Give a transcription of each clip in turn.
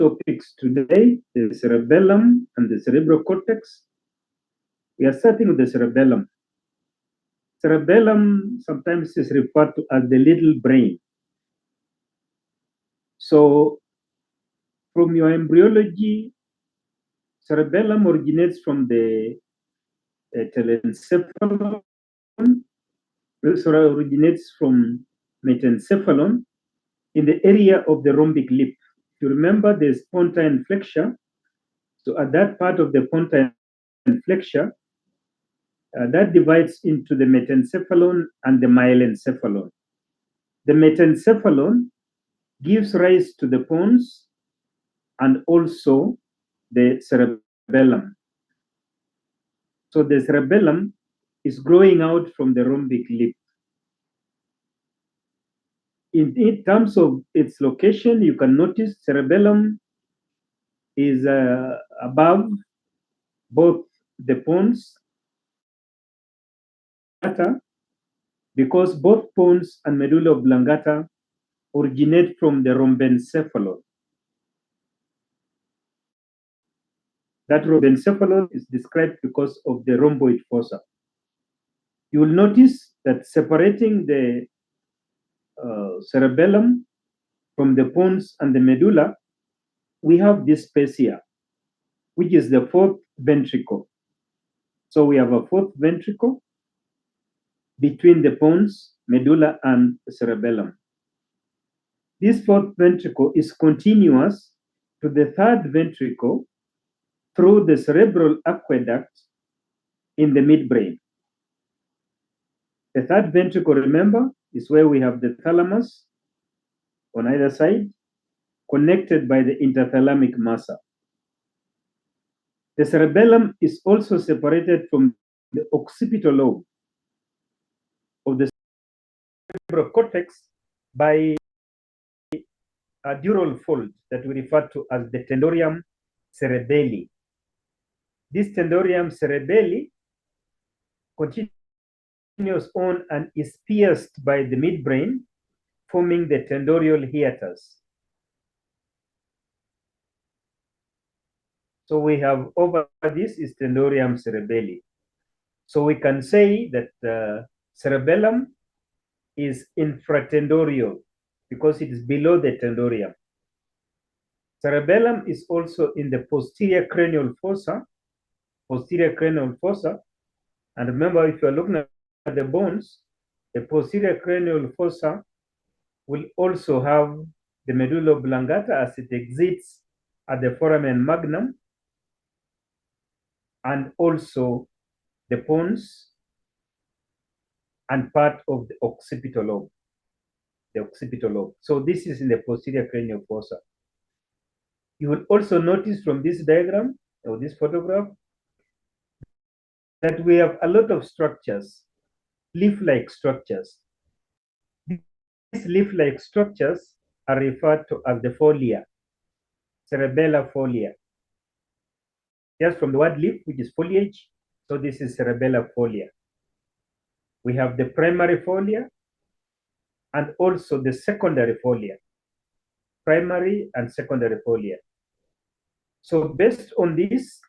topics today, the cerebellum and the cerebral cortex. We are starting with the cerebellum. Cerebellum sometimes is referred to as the little brain. So from your embryology, cerebellum originates from the telencephalon, originates from metencephalon in the area of the rhombic lip. If you remember, there's pontine flexure. So at that part of the pontine flexure, that divides into the metencephalon and the myelencephalon. The metencephalon gives rise to the pons and also the cerebellum. So the cerebellum is growing out from the rhombic lip. In terms of its location, you can notice cerebellum is above both the pons, because both pons and medulla oblongata originate from the rhombencephalon. That rhombencephalon is described because of the rhomboid fossa. You will notice that separating the cerebellum from the pons and the medulla, we have this space here, which is the fourth ventricle. So we have a fourth ventricle between the pons, medulla, and cerebellum. This fourth ventricle is continuous to the third ventricle through the cerebral aqueduct in the midbrain. The third ventricle, remember, is where we have the thalamus on either side, connected by the interthalamic massa. The cerebellum is also separated from the occipital lobe of the cerebral cortex by a dural fold that we refer to as the tendorium cerebelli. This tendorium cerebelli continues on and is pierced by the midbrain, forming the tendorial hiatus. So we have over this is tendorium cerebelli. So we can say that the cerebellum is infratendorial because it is below the tendorium. Cerebellum is also in the posterior cranial fossa. And remember, if you're looking at the bones, the posterior cranial fossa will also have the medulla oblongata as it exits at the foramen magnum, and also the pons and part of the occipital lobe. So this is in the posterior cranial fossa. You will also notice from this diagram or this photograph that we have a lot of structures, leaf-like structures. These leaf-like structures are referred to as the folia, cerebellar folia. Just from the word leaf, which is foliage, so this is cerebellar folia. We have the primary folia and also the secondary folia, primary and secondary folia. So based on this,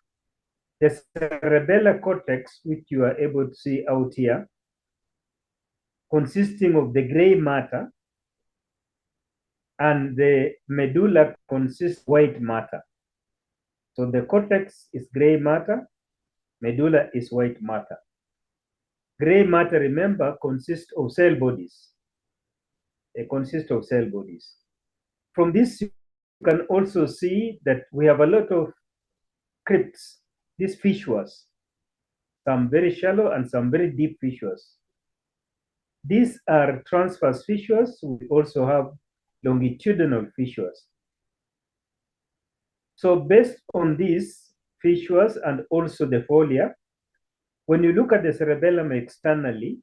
the cerebellar cortex, which you are able to see out here, consisting of the gray matter, and the medulla consists of white matter. So the cortex is gray matter, medulla is white matter. Gray matter, remember, consists of cell bodies. They consist of cell bodies. From this, you can also see that we have a lot of crypts, these fissures, some very shallow and some very deep fissures. These are transverse fissures. We also have longitudinal fissures. So based on these fissures and also the folia, when you look at the cerebellum externally,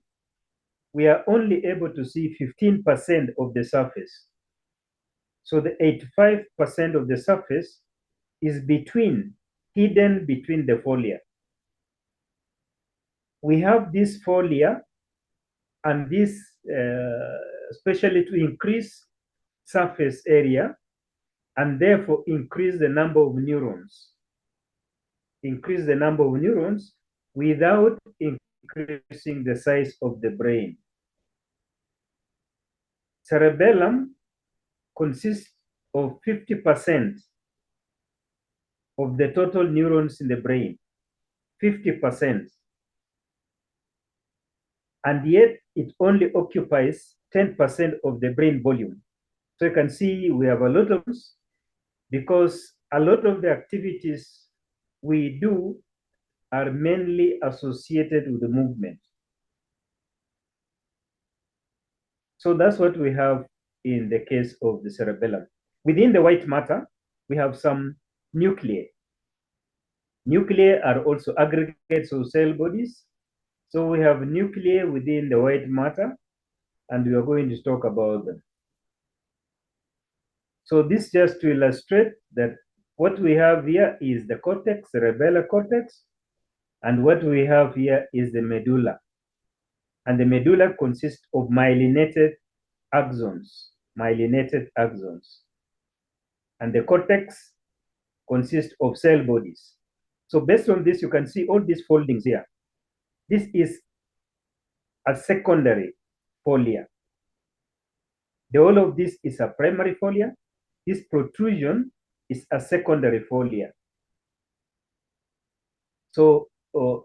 we are only able to see 15% of the surface. So the 85% of the surface is hidden between the folia. We have this folia, and this, especially to increase surface area and therefore increase the number of neurons. Increase the number of neurons without increasing the size of the brain. Cerebellum consists of 50% of the total neurons in the brain, 50%. And yet it only occupies 10% of the brain volume. So you can see we have a lot of, because a lot of the activities we do are mainly associated with the movement. So that's what we have in the case of the cerebellum. Within the white matter, we have some nuclei. Nuclei are also aggregates of cell bodies. So we have nuclei within the white matter, and we are going to talk about them. So this just to illustrate that what we have here is the cortex, cerebellar cortex, and what we have here is the medulla. And the medulla consists of myelinated axons, And the cortex consists of cell bodies. So based on this, you can see all these foldings here. This is a secondary folia. The whole of this is a primary folia. This protrusion is a secondary folia. So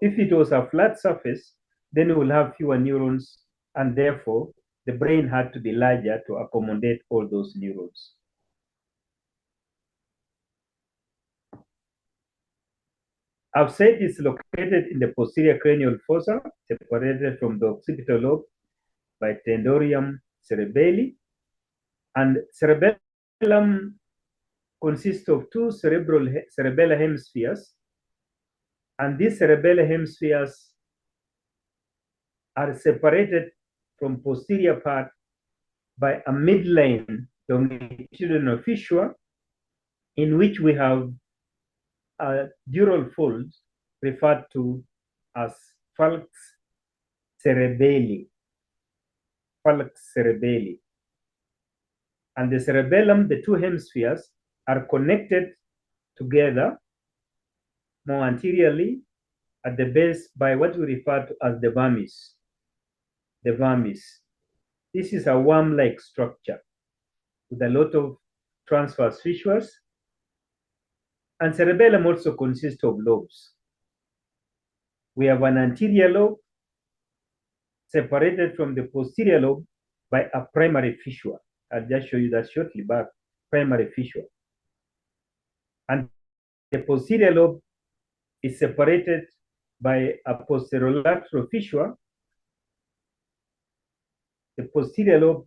if it was a flat surface, then we will have fewer neurons, and therefore the brain had to be larger to accommodate all those neurons. I've said it's located in the posterior cranial fossa, separated from the occipital lobe by tendorium cerebelli. And cerebellum consists of two cerebellar hemispheres. And these cerebellar hemispheres are separated from posterior part by a midline longitudinal fissure in which we have a dural fold referred to as falx cerebelli. And the cerebellum, the two hemispheres, are connected together more anteriorly at the base by what we refer to as the vermis. This is a worm-like structure with a lot of transverse fissures. And cerebellum also consists of lobes. We have an anterior lobe separated from the posterior lobe by a primary fissure. I'll just show you that shortly back, primary fissure. And the posterior lobe is separated by a posterolateral fissure. The posterior lobe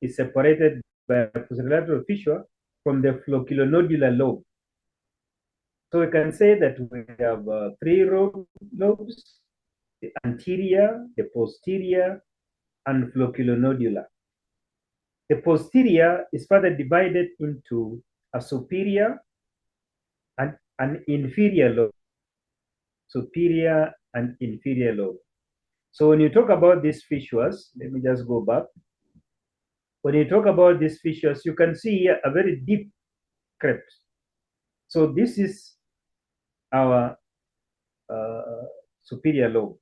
is separated by a posterolateral fissure from the flocculonodular lobe. So we can say that we have three lobes: the anterior, the posterior, and flocculonodular. The posterior is further divided into a superior and an inferior lobe. Superior and inferior lobe. So when you talk about these fissures, let me just go back. When you talk about these fissures, you can see here a very deep cleft. So this is our superior lobe,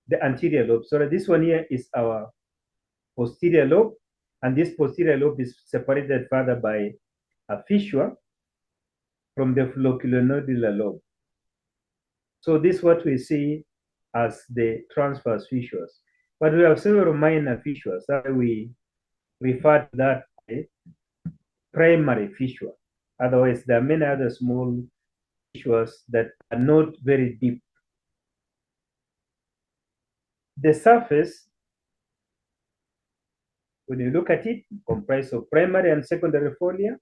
the anterior lobe. So this one here is our posterior lobe, and this posterior lobe is separated further by a fissure from the flocculonodular lobe. So this is what we see as the transverse fissures. But we have several minor fissures that we refer to that as primary fissure. Otherwise, there are many other small fissures that are not very deep. The surface, when you look at it, comprises of primary and secondary folia.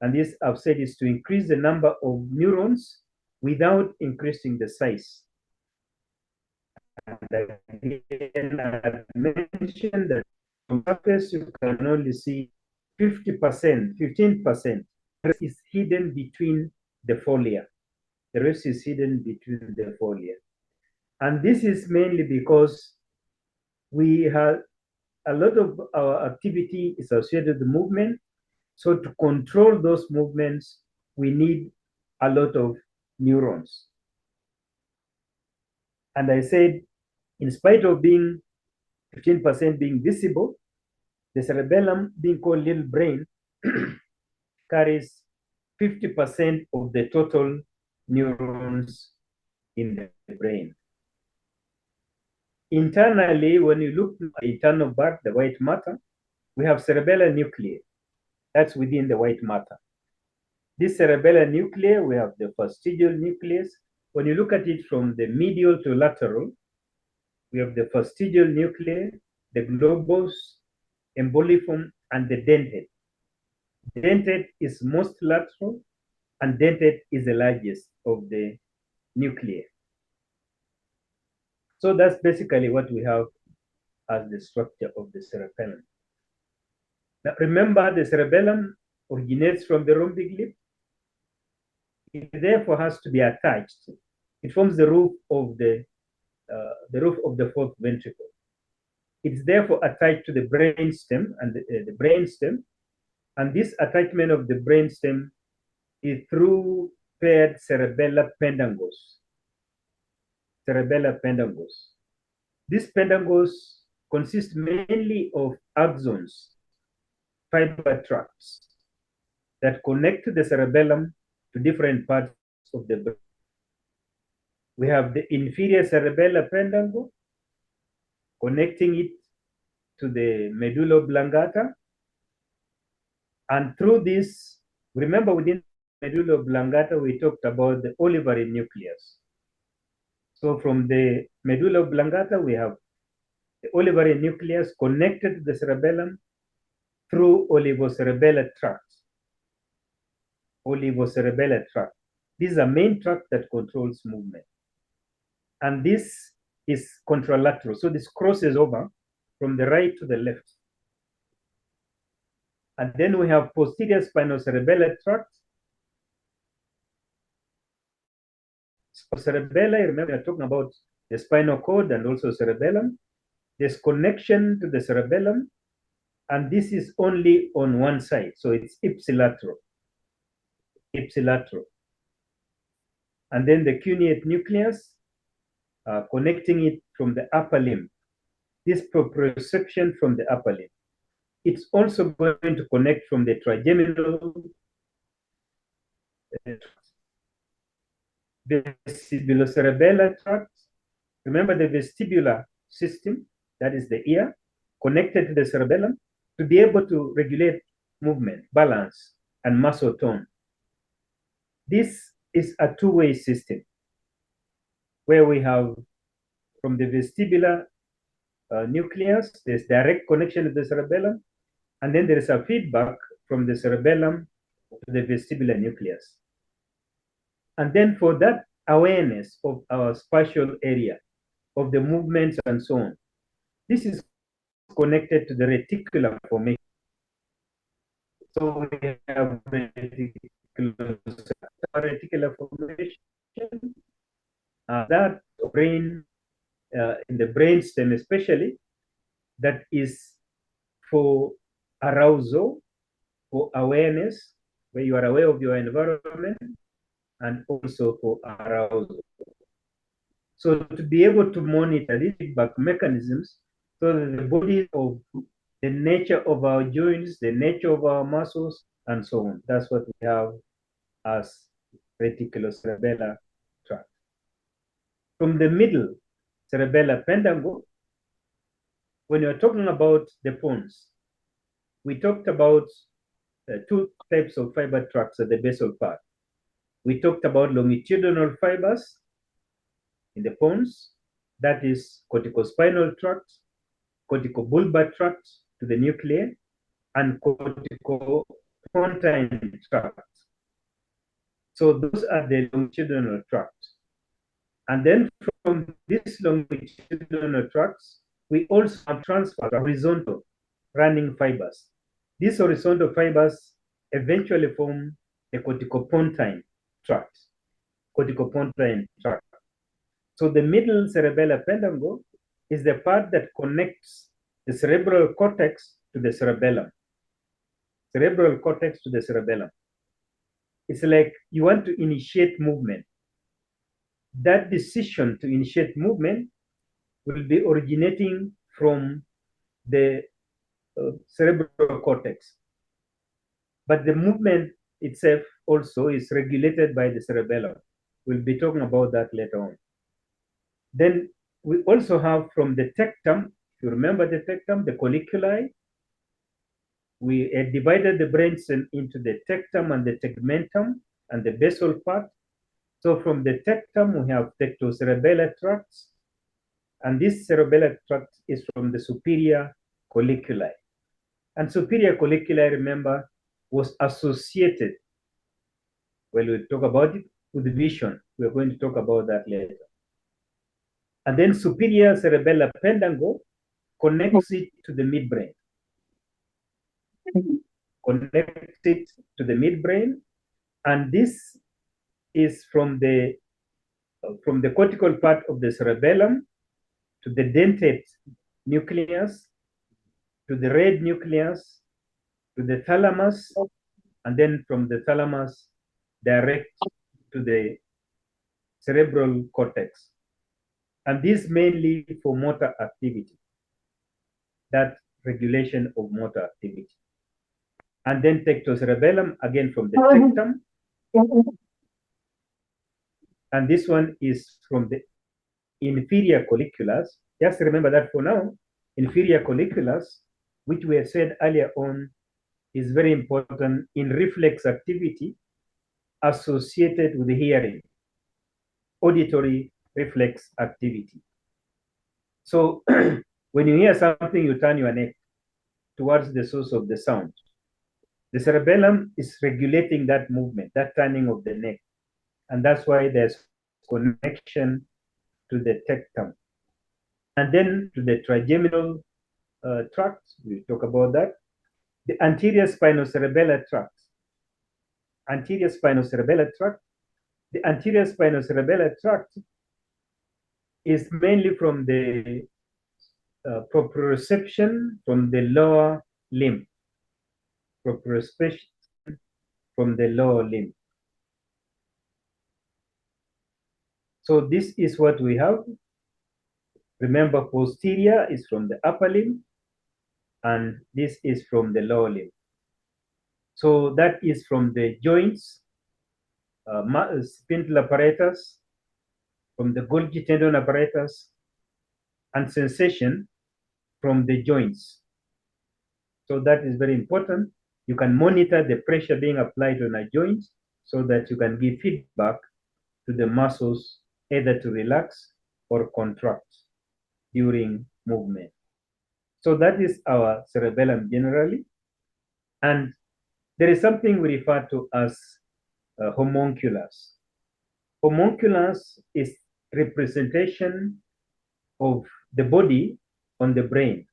And this, I've said, is to increase the number of neurons without increasing the size. And again, I mentioned that from surface you can only see 50%, 15%. The rest is hidden between the folia. The rest is hidden between the folia. And this is mainly because we have a lot of our activity is associated with movement, So to control those movements, we need a lot of neurons. And I said, in spite of being 15% being visible, the cerebellum, being called little brain, carries 50% of the total neurons in the brain. Internally, when you look at the internal part, the white matter, we have cerebellar nuclei. That's within the white matter. This cerebellar nuclei, we have the fastigial nucleus. When you look at it from the medial to lateral, we have the fastigial nuclei, the globus, emboliform, and the dentate. Dentate is most lateral, and dentate is the largest of the nuclei. So that's basically what we have as the structure of the cerebellum. Now remember, the cerebellum originates from the rhombic lip. It therefore has to be attached. It forms the roof of the fourth ventricle. It's therefore attached to the brainstem and the brainstem, and this attachment of the brainstem is through paired cerebellar pendangos. Cerebellar pendangos. These pendangos consist mainly of axons, fiber tracts that connect the cerebellum to different parts of the brain. We have the inferior cerebellar pendangle connecting it to the medulla oblongata. And through this, remember within medulla oblongata, we talked about the olivary nucleus. So from the medulla oblongata, we have the olivary nucleus connected to the cerebellum through olivocerebellar tract. Olivocerebellar tract. This is a main tract that controls movement. And this is contralateral. So this crosses over from the right to the left. And then we have posterior spinocerebellar tract. Cerebellar, remember we're talking about the spinal cord and also cerebellum. There's connection to the cerebellum, and this is only on one side. So it's ipsilateral. Ipsilateral. And then the cuneate nucleus, connecting it from the upper limb. This proprioception from the upper limb. It's also going to connect from the trigeminal vestibulocerebellar tract. Remember the vestibular system, that is the ear, connected to the cerebellum to be able to regulate movement, balance, and muscle tone. This is a two-way system where we have from the vestibular nucleus, there's direct connection to the cerebellum, and then there is a feedback from the cerebellum to the vestibular nucleus. And then for that awareness of our spatial area, of the movements and so on, this is connected to the reticular formation. So we have reticular formation, that brain, in the brainstem especially, that is for arousal, for awareness, where you are aware of your environment, and also for arousal. So to be able to monitor these feedback mechanisms, so that the body of the nature of our joints, the nature of our muscles, and so on. That's what we have as reticulocerebellar tract. From the middle cerebellar pendangle, when you're talking about the pons, we talked about two types of fiber tracts at the basal part. We talked about longitudinal fibers in the pons, that is corticospinal tract, corticobulbar tract to the nuclei, and corticopontine tract. So those are the longitudinal tracts. And then from these longitudinal tracts, we also have transfer horizontal running fibers. These horizontal fibers eventually form the corticopontine tract. Corticopontine tract. So the middle cerebellar pendangle is the part that connects the cerebral cortex to the cerebellum. cerebral cortex to the cerebellum. It's like you want to initiate movement. That decision to initiate movement will be originating from the cerebral cortex. But the movement itself also is regulated by the cerebellum. We'll be talking about that later on. Then we also have from the tectum, if you remember the tectum, the colliculi, we divided the brain into the tectum and the tegmentum and the basal part. So from the tectum, we have tectocerebellar tracts, and this cerebellar tract is from the superior colliculi. And superior colliculi, remember, was associated, well, we'll talk about it, with vision. We're going to talk about that later. And then superior cerebellar pendangle connects it to the midbrain. Connects it to the midbrain, and this is from the cortical part of the cerebellum to the dentate nucleus, to the red nucleus, to the thalamus, and then from the thalamus direct to the cerebral cortex. And this mainly for motor activity, that regulation of motor activity. And then tectocerebellum, again from the tectum. And this one is from the inferior colliculus. Just remember that for now, inferior colliculus, which we have said earlier on, is very important in reflex activity associated with hearing, auditory reflex activity. So when you hear something, you turn your neck towards the source of the sound. The cerebellum is regulating that movement, that turning of the neck. And that's why there's connection to the tectum. And then to the trigeminal tract, we'll talk about that. The anterior spinocerebellar tract. Anterior spinocerebellar tract. The anterior spinocerebellar tract is mainly from the proprioception from the lower limb. Proprioception from the lower limb. So this is what we have. Remember, posterior is from the upper limb, and this is from the lower limb. So that is from the joints, spindle apparatus, from the Golgi tendon apparatus, and sensation from the joints. So that is very important. You can monitor the pressure being applied on a joint so that you can give feedback to the muscles either to relax or contract during movement. So that is our cerebellum generally. And there is something we refer to as homunculus. Homunculus is representation of the body on the brain,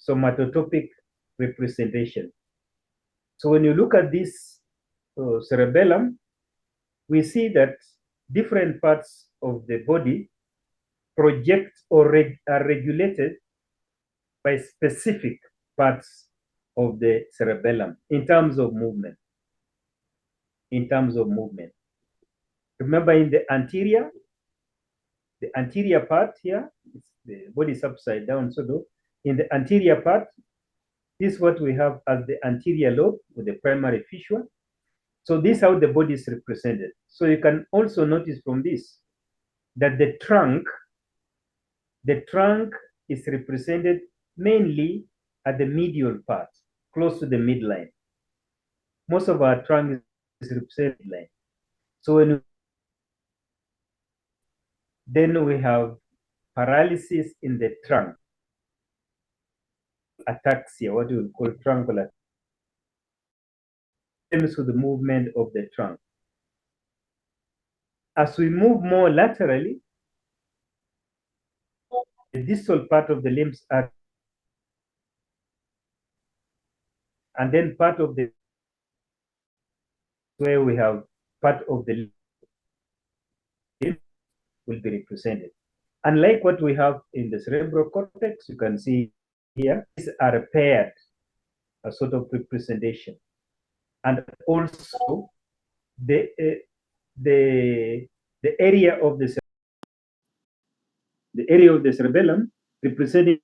somatotopic representation. So when you look at this cerebellum, we see that different parts of the body project or are regulated by specific parts of the cerebellum in terms of movement. In terms of movement. Remember, in the anterior part here, the body is upside down, so in the anterior part, this is what we have as the anterior lobe with the primary fissure. So this is how the body is represented. So you can also notice from this that the trunk is represented mainly at the medial part, close to the midline. Most of our trunk is represented midline. So then we have paralysis in the trunk, ataxia, what we call truncular, with the movement of the trunk. As we move more laterally, the distal part of the limbs are, and then part of the, where we have part of the limb will be represented. Unlike what we have in the cerebral cortex, you can see here, these are paired, a sort of representation. and also the the area of the cerebellum representing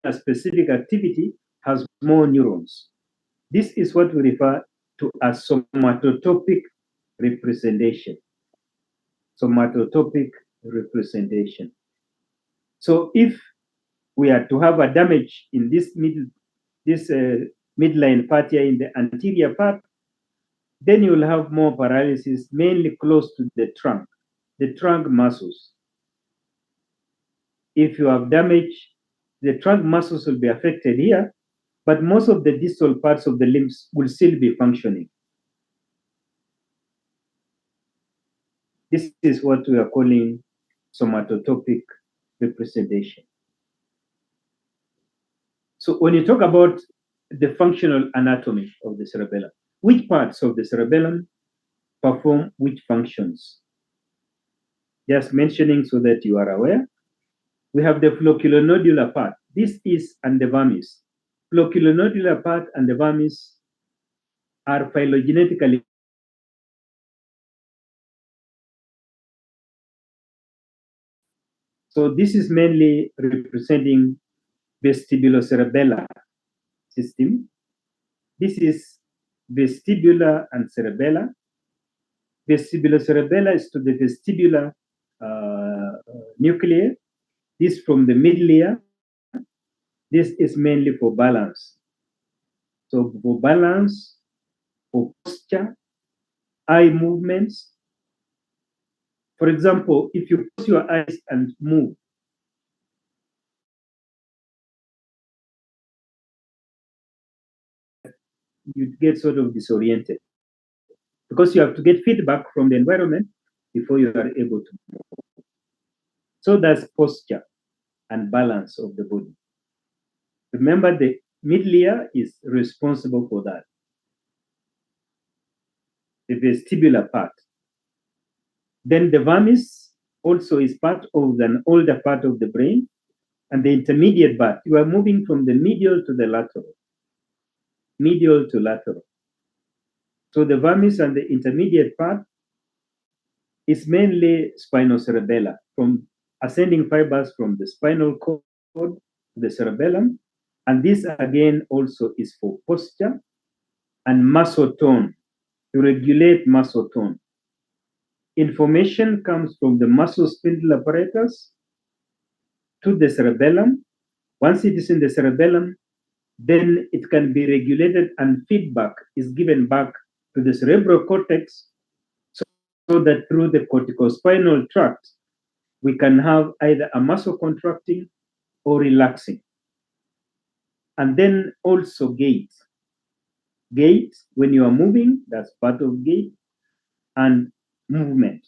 a specific activity has more neurons. This is what we refer to as somatotopic representation. Somatotopic representation. So if we are to have a damage in this midline part here in the anterior part, then you will have more paralysis, mainly close to the trunk muscles. If you have damage, the trunk muscles will be affected here, but most of the distal parts of the limbs will still be functioning. This is what we are calling somatotopic representation. So when you talk about the functional anatomy of the cerebellum, which parts of the cerebellum perform which functions? Just mentioning so that you are aware. We have the flocculonodular part. This is and the vermis. Flocculonodular part and the vermis are phylogenetically. So this is mainly representing vestibulocerebellar system. This is vestibular and cerebellar. Vestibulocerebellar is to the vestibular nuclei. This from the middle ear. This is mainly for balance. So for balance, for posture, eye movements. For example, if you close your eyes and move, you get sort of disoriented because you have to get feedback from the environment before you are able to move. So that's posture and balance of the body. Remember, the middle ear is responsible for that. The vestibular part. Then the vermis also is part of an older part of the brain, and the intermediate part. You are moving from the medial to the lateral. Medial to lateral. So the vermis and the intermediate part is mainly spinocerebellar, from ascending fibers from the spinal cord to the cerebellum. And this again also is for posture and muscle tone, to regulate muscle tone. Information comes from the muscle spindle apparatus to the cerebellum. Once it is in the cerebellum, then it can be regulated and feedback is given back to the cerebral cortex so that through the corticospinal tract, we can have either a muscle contracting or relaxing. And then also gait. Gait, when you are moving, that's part of gait, and movement.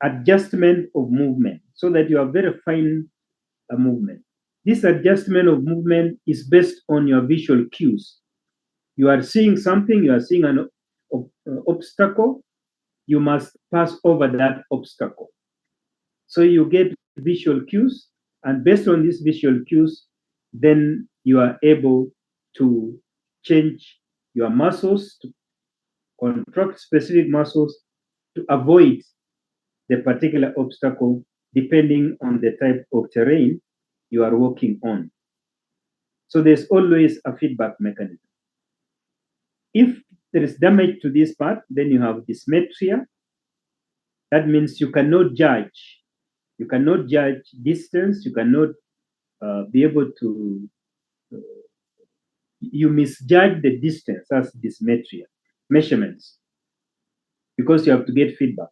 Adjustment of movement, so that you have very fine movement. This adjustment of movement is based on your visual cues. You are seeing something, you are seeing an obstacle, you must pass over that obstacle. So you get visual cues, and based on these visual cues, then you are able to change your muscles, to contract specific muscles to avoid the particular obstacle depending on the type of terrain you are walking on. So there's always a feedback mechanism. If there is damage to this part, then you have dysmetria. That means you cannot judge. You cannot judge distance. You cannot be able to, you misjudge the distance as dysmetria, measurements, because you have to get feedback.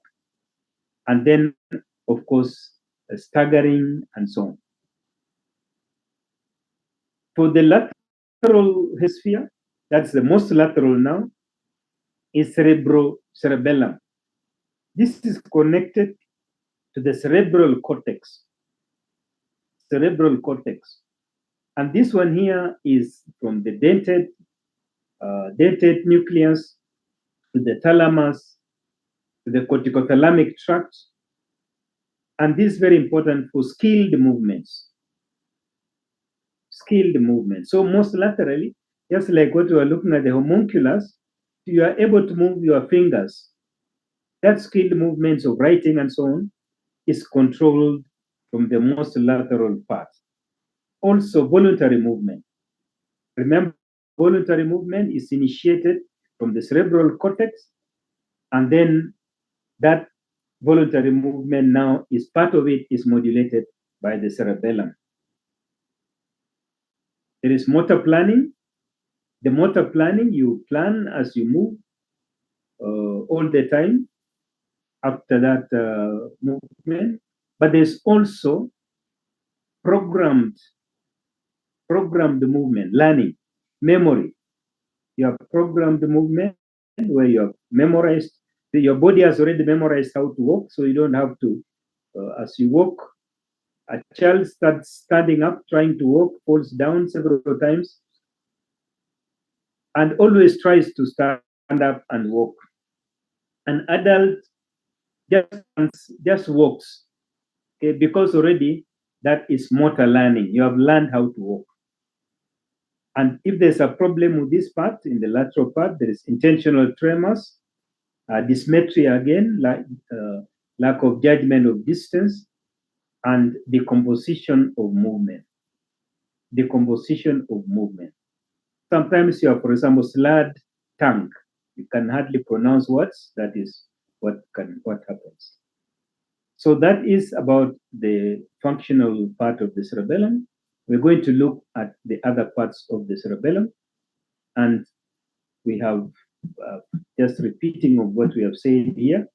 And then, of course, staggering and so on. For the lateral hemisphere, that's the most lateral now, is cerebellum. This is connected to the cerebral cortex. Cerebral cortex. And this one here is from the dentate nucleus to the thalamus to the corticothalamic tract. And this is very important for skilled movements. Skilled movement. So most laterally, just like what we were looking at the homunculus, you are able to move your fingers. That skilled movements of writing and so on is controlled from the most lateral part. Also, voluntary movement. Remember, voluntary movement is initiated from the cerebral cortex, and then that voluntary movement now is part of it is modulated by the cerebellum. There is motor planning. The motor planning, you plan as you move all the time after that movement. But there's also programmed movement, learning, memory. You have programmed movement where you have memorized, your body has already memorized how to walk, so you don't have to, as you walk, a child starts standing up, trying to walk, falls down several times, and always tries to stand up and walk. An adult just walks, okay, because already that is motor learning. You have learned how to walk. And if there's a problem with this part, in the lateral part, there is intentional tremors, dysmetria again, lack of judgment of distance, and decomposition of movement. Decomposition of movement. Sometimes you have, for example, slurred tongue. You can hardly pronounce words. That is what happens. So that is about the functional part of the cerebellum. We're going to look at the other parts of the cerebellum, and we have just repeating of what we have said here.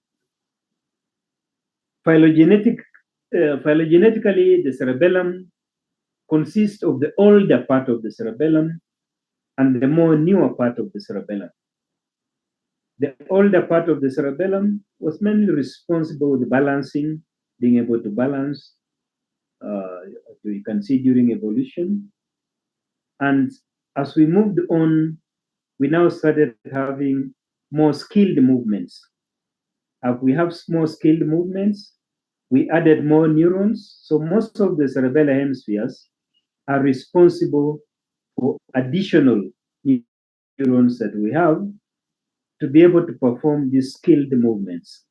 Phylogenetically, the cerebellum consists of the older part of the cerebellum and the more newer part of the cerebellum. The older part of the cerebellum was mainly responsible with balancing, being able to balance. You can see during evolution. And as we moved on, we now started having more skilled movements. As we have more skilled movements, we added more neurons. So most of the cerebellar hemispheres are responsible for additional neurons that we have to be able to perform these skilled movements,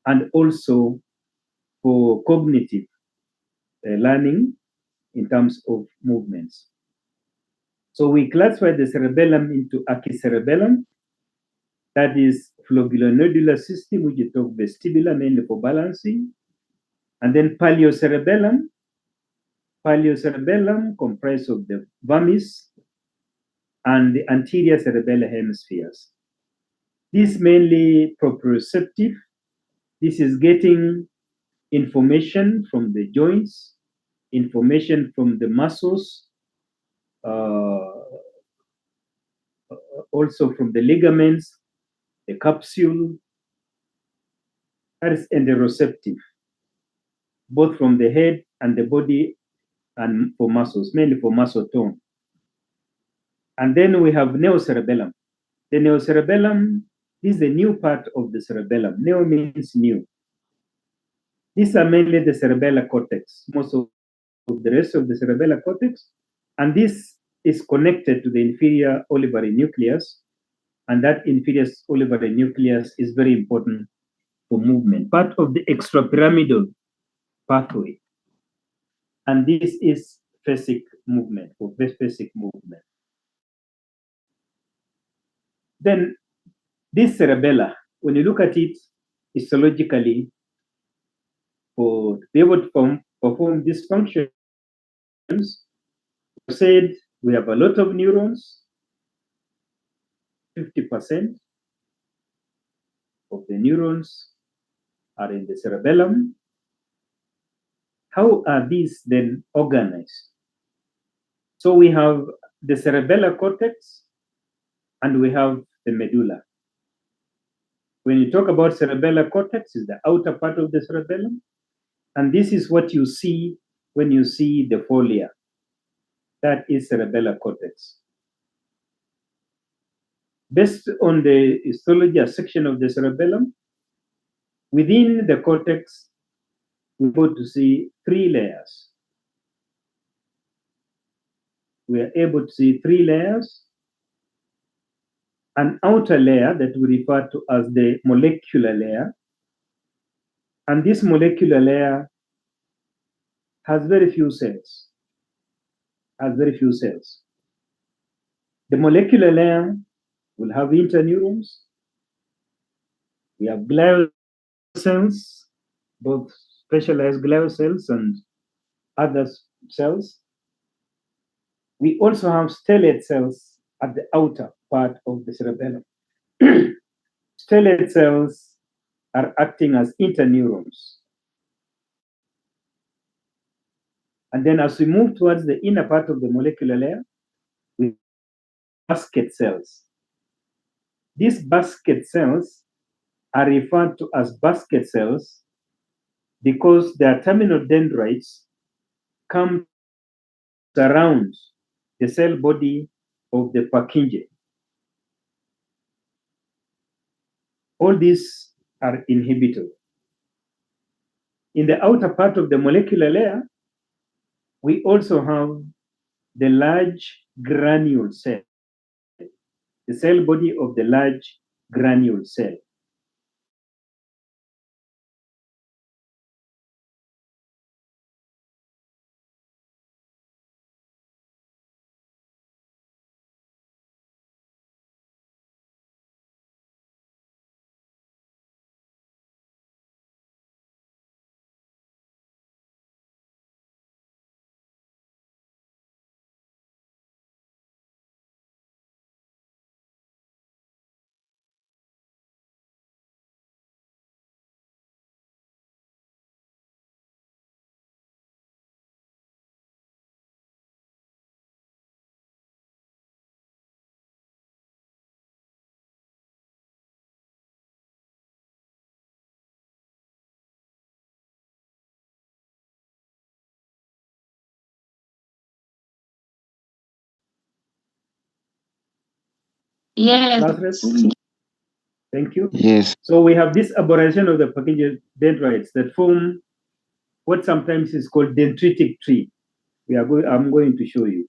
and also for cognitive learning in terms of movements. So we classify the cerebellum into achycerebellum, that is flobulonodular system, which is talk vestibular, mainly for balancing, and then paleocerebellum comprised of the vermis and the anterior cerebellar hemispheres. This mainly proprioceptive. This is getting information from the joints, information from the muscles, also from the ligaments, the capsule. That is enteroceptive, both from the head and the body and for muscles, mainly for muscle tone. And then we have neocerebellum. The neocerebellum is the new part of the cerebellum. Neo means new. These are mainly the cerebellar cortex, most of the rest of the cerebellar cortex. And this is connected to the inferior olivary nucleus. And that inferior olivary nucleus is very important for movement, part of the extrapyramidal pathway. And this is basic movement, for basic movement. Then this cerebella, when you look at it histologically, to be able to perform these functions, we said we have a lot of neurons, 50% of the neurons are in the cerebellum. How are these then organized? So we have the cerebellar cortex and we have the medulla. When you talk about cerebellar cortex, is the outer part of the cerebellum. And this is what you see when you see the folia. That is cerebellar cortex. Based on the histology, a section of the cerebellum, within the cortex, we're able to see 3 layers. We are able to see 3 layers. an outer layer that we refer to as the molecular layer. And this molecular layer has very few cells. The molecular layer will have interneurons. We have glial cells, both specialized glial cells and other cells. We also have stellate cells at the outer part of the cerebellum. Stellate cells are acting as interneurons. And then as we move towards the inner part of the molecular layer, we have basket cells. These basket cells are referred to as basket cells because their terminal dendrites come around the cell body of the Purkinje. All these are inhibitory. In the outer part of the molecular layer, we also have the large granule cell, the cell body of the large granule cell. Yes. Lazarus? Thank you. Yes. So we have this aberration of the Purkinje dendrites that form what sometimes is called dendritic tree. I'm going to show you.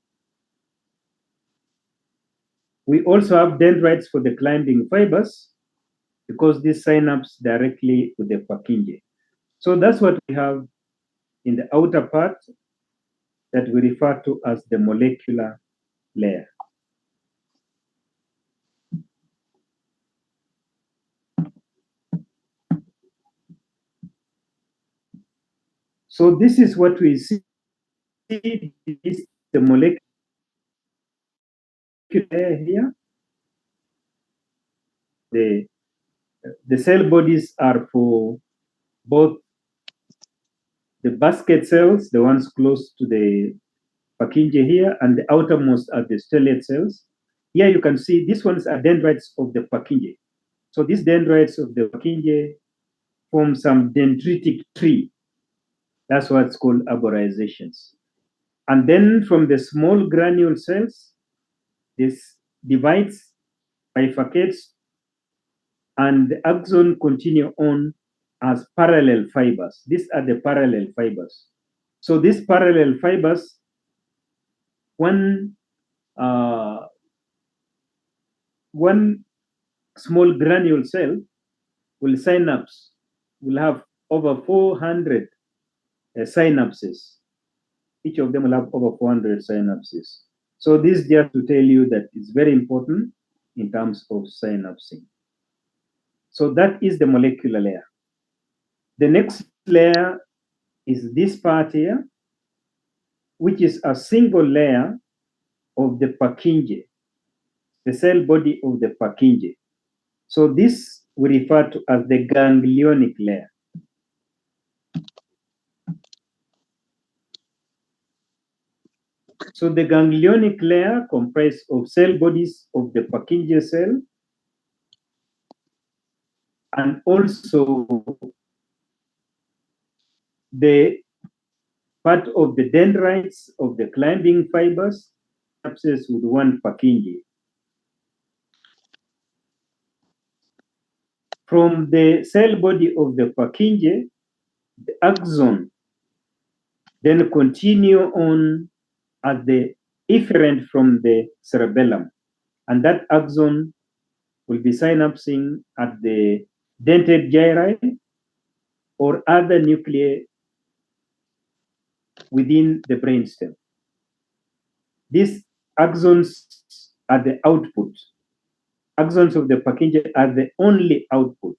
We also have dendrites for the climbing fibers because these synapse directly with the Purkinje. So that's what we have in the outer part that we refer to as the molecular layer. So this is what we see, is the molecular layer here. The cell bodies are for both the basket cells, the ones close to the Purkinje here, and the outermost are the stellate cells. Here you can see these ones are dendrites of the Purkinje. So these dendrites of the Purkinje form some dendritic tree. That's what's called arborizations. And then from the small granule cells, this divides, bifurcates, and the axon continue on as parallel fibers. These are the parallel fibers. So these parallel fibers, one small granule cell will synapse, will have over 400 synapses. Each of them will have over 400 synapses. So this just to tell you that it's very important in terms of synapsing. So that is the molecular layer. The next layer is this part here, which is a single layer of the Purkinje, the cell body of the Purkinje. So this we refer to as the ganglionic layer. So the ganglionic layer comprises of cell bodies of the Purkinje cell and also the part of the dendrites of the climbing fibers synapses with one Purkinje. From the cell body of the Purkinje, the axon then continue on as the efferent from the cerebellum. And that axon will be synapsing at the dentate gyri or other nuclei within the brainstem. These axons are the output. Axons of the Purkinje are the only output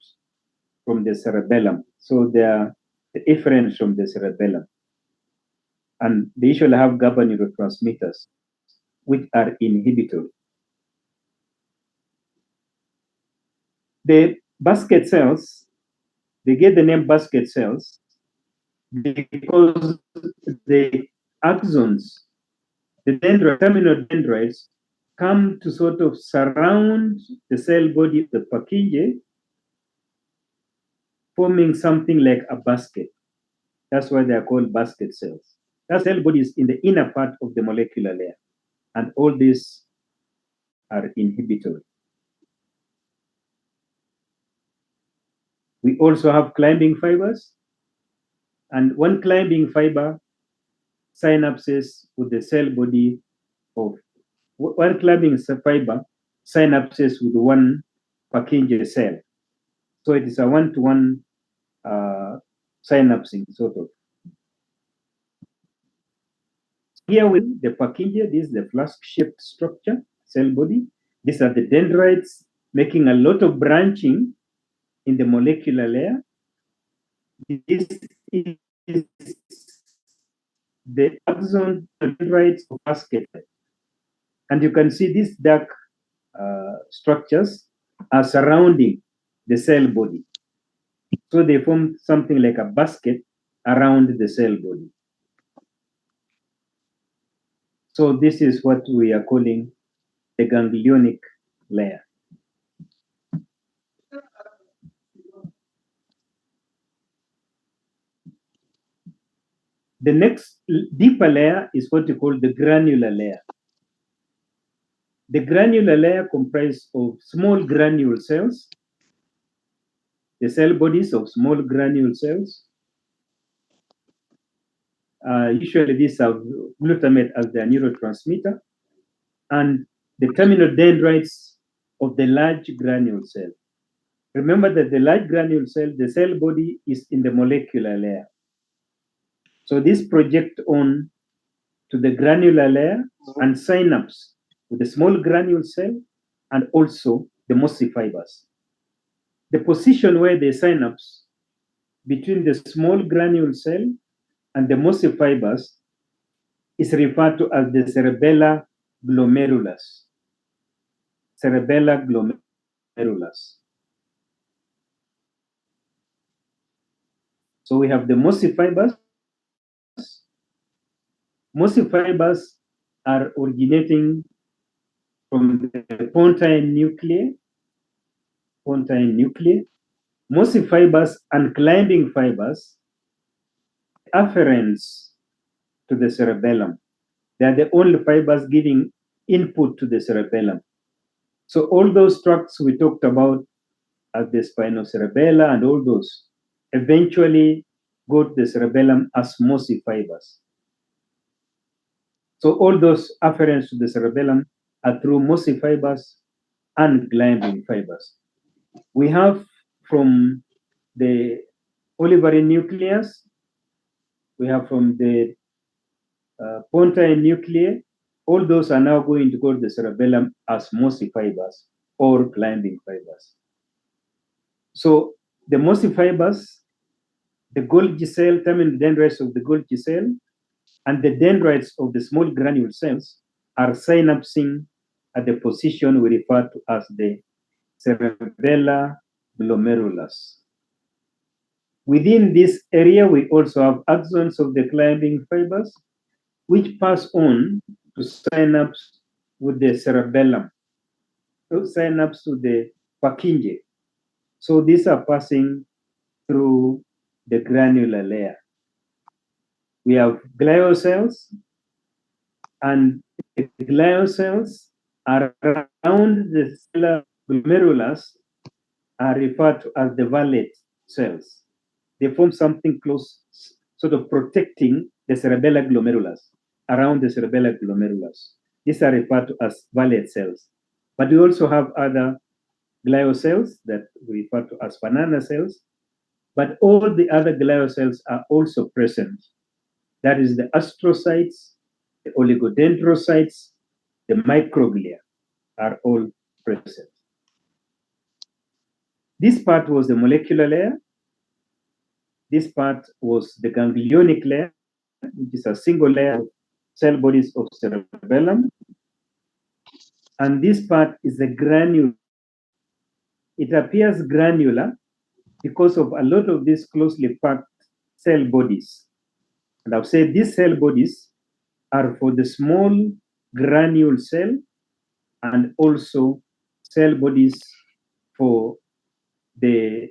from the cerebellum. So they are the efferents from the cerebellum. And they usually have GABA neurotransmitters, which are inhibitory. The basket cells, they get the name basket cells because the axons, the terminal dendrites, come to sort of surround the cell body of the Purkinje, forming something like a basket. That's why they are called basket cells. That cell body is in the inner part of the molecular layer, and all these are inhibitory. We also have climbing fibers, and one climbing fiber synapses with the cell body of one climbing fiber synapses with one Purkinje cell. So it is a one-to-one synapsing, sort of. Here with the Purkinje, this is the flask-shaped structure, cell body. These are the dendrites making a lot of branching in the molecular layer. This is the axon dendrites of basket. And you can see these dark structures are surrounding the cell body. So they form something like a basket around the cell body. So this is what we are calling the ganglionic layer. The next deeper layer is what we call the granular layer. The granular layer comprises of small granule cells, the cell bodies of small granule cells. Usually these have glutamate as their neurotransmitter, and the terminal dendrites of the large granule cell. Remember that the large granule cell, the cell body is in the molecular layer. So these project on to the granular layer and synapse with the small granule cell and also the mossy fibers. The position where they synapse between the small granule cell and the mossy fibers is referred to as the cerebellar glomerulus. Cerebellar glomerulus. So we have the mossy fibers. Mossy fibers are originating from the pontine nuclei. Pontine nuclei. Mossy fibers and climbing fibers afferents to the cerebellum. They are the only fibers giving input to the cerebellum. So all those tracts we talked about as the spinocerebellar and all those eventually go to the cerebellum as mossy fibers. So all those afferents to the cerebellum are through mossy fibers and climbing fibers. We have from the olivary nucleus, we have from the pontine nuclei, all those are now going to go to the cerebellum as mossy fibers or climbing fibers. So the mossy fibers, the Golgi cell, terminal dendrites of the Golgi cell, and the dendrites of the small granule cells are synapsing at the position we refer to as the cerebellar glomerulus. Within this area, we also have axons of the climbing fibers, which pass on to synapse with the cerebellum, to synapse to the Purkinje. So these are passing through the granular layer. We have glial cells, and the glial cells around the cellular glomerulus are referred to as the vallet cells. They form something close, sort of protecting the cerebellar glomerulus, around the cerebellar glomerulus. These are referred to as vallet cells. But we also have other glial cells that we refer to as banana cells, but all the other glial cells are also present. That is the astrocytes, the oligodendrocytes, the microglia are all present. This part was the molecular layer. This part was the ganglionic layer, which is a single layer of cell bodies of cerebellum. And this part is the granule. It appears granular because of a lot of these closely packed cell bodies. And I've said these cell bodies are for the small granule cell and also cell bodies for the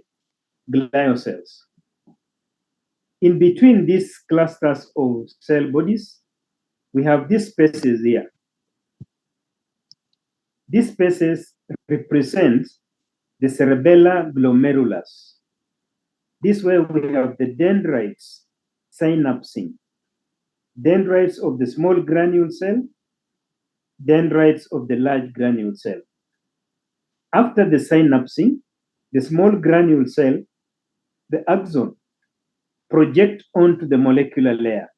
glial cells. In between these clusters of cell bodies, we have these spaces here. These spaces represent the cerebellar glomerulus. This way we have the dendrites synapsing. Dendrites of the small granule cell, dendrites of the large granule cell. After the synapsing, the small granule cell, the axon, project onto the molecular layer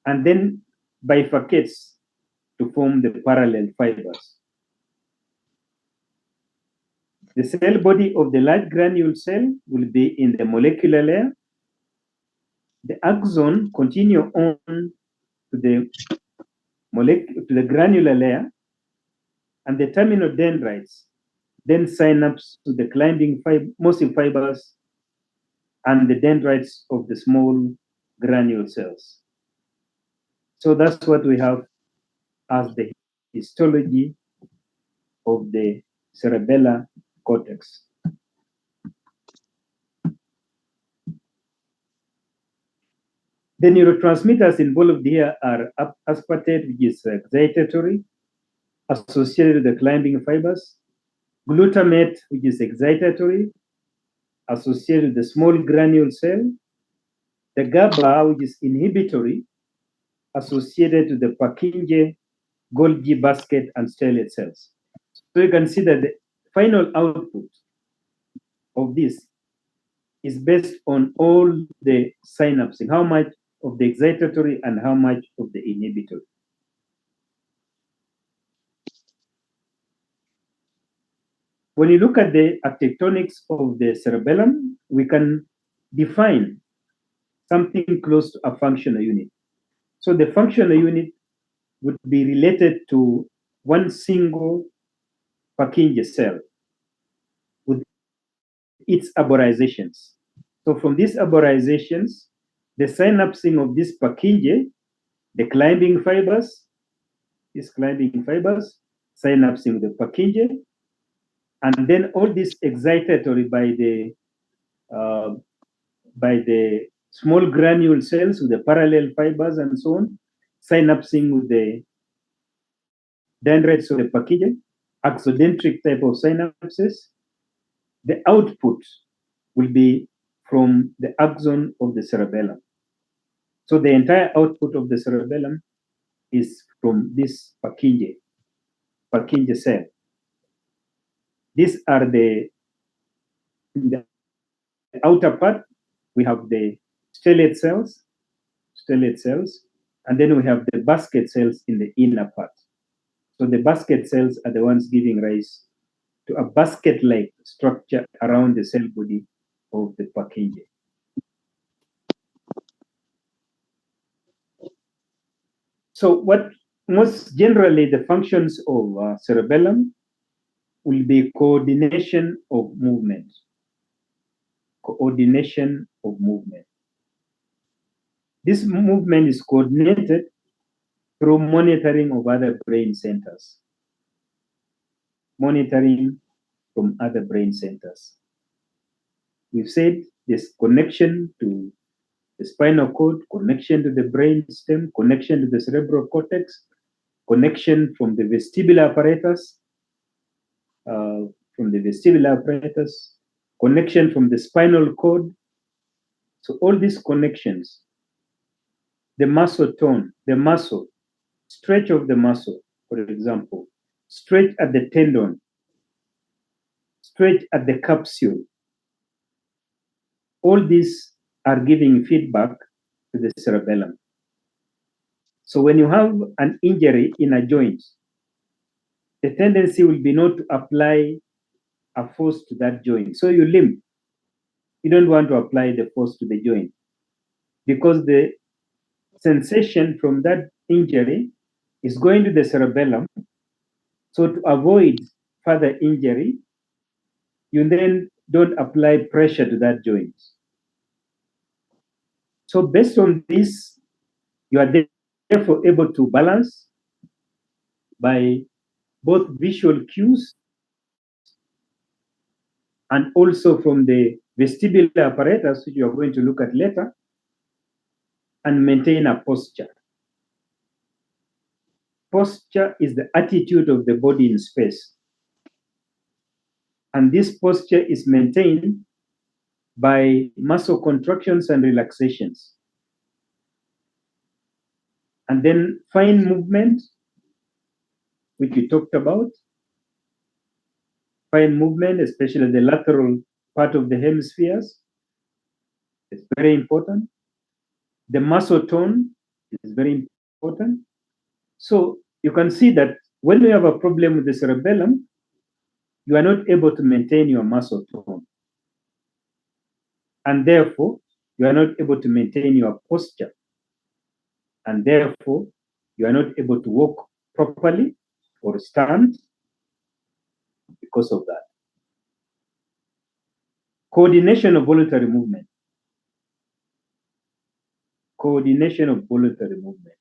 and then bifurcates to form the parallel fibers. The cell body of the large granule cell will be in the molecular layer. The axon continue on to the granular layer, and the terminal dendrites then synapse to the climbing mossy fibers and the dendrites of the small granule cells. So that's what we have as the histology of the cerebellar cortex. The neurotransmitters involved here are aspartate, which is excitatory, associated with the climbing fibers, glutamate, which is excitatory, associated with the small granule cell, the GABA, which is inhibitory, associated with the Purkinje, Golgi basket, and stellate cells. So you can see that the final output of this is based on all the synapsing, how much of the excitatory and how much of the inhibitory. When you look at the architectonics of the cerebellum, we can define something close to a functional unit. So the functional unit would be related to one single Purkinje cell with its arborizations. So from these arborizations, the synapsing of this Purkinje, the climbing fibers, synapsing the Purkinje, and then all this excitatory by the small granule cells with the parallel fibers and so on, synapsing with the dendrites of the Purkinje, axodendric type of synapses. The output will be from the axon of the cerebellum. So the entire output of the cerebellum is from this Purkinje cell. These are the outer part. We have the stellate cells, and then we have the basket cells in the inner part. So the basket cells are the ones giving rise to a basket-like structure around the cell body of the Purkinje. So what most generally the functions of cerebellum will be coordination of movement. Coordination of movement. This movement is coordinated through monitoring of other brain centers. Monitoring from other brain centers. We've said this connection to the spinal cord, connection to the brain stem, connection to the cerebral cortex, connection from the vestibular apparatus, connection from the spinal cord. So all these connections, the muscle tone, the muscle, stretch of the muscle, for example, stretch at the tendon, stretch at the capsule. All these are giving feedback to the cerebellum. So when you have an injury in a joint, the tendency will be not to apply a force to that joint. So you limp. You don't want to apply the force to the joint because the sensation from that injury is going to the cerebellum. So to avoid further injury, you then don't apply pressure to that joint. So based on this, you are therefore able to balance by both visual cues and also from the vestibular apparatus, which you are going to look at later, and maintain a posture. Posture is the attitude of the body in space. And this posture is maintained by muscle contractions and relaxations. And then fine movement, which we talked about. Fine movement, especially the lateral part of the hemispheres, is very important. The muscle tone is very important. So you can see that when you have a problem with the cerebellum, you are not able to maintain your muscle tone. And therefore, you are not able to maintain your posture. And therefore, you are not able to walk properly or stand because of that. Coordination of voluntary movement. Coordination of voluntary movement.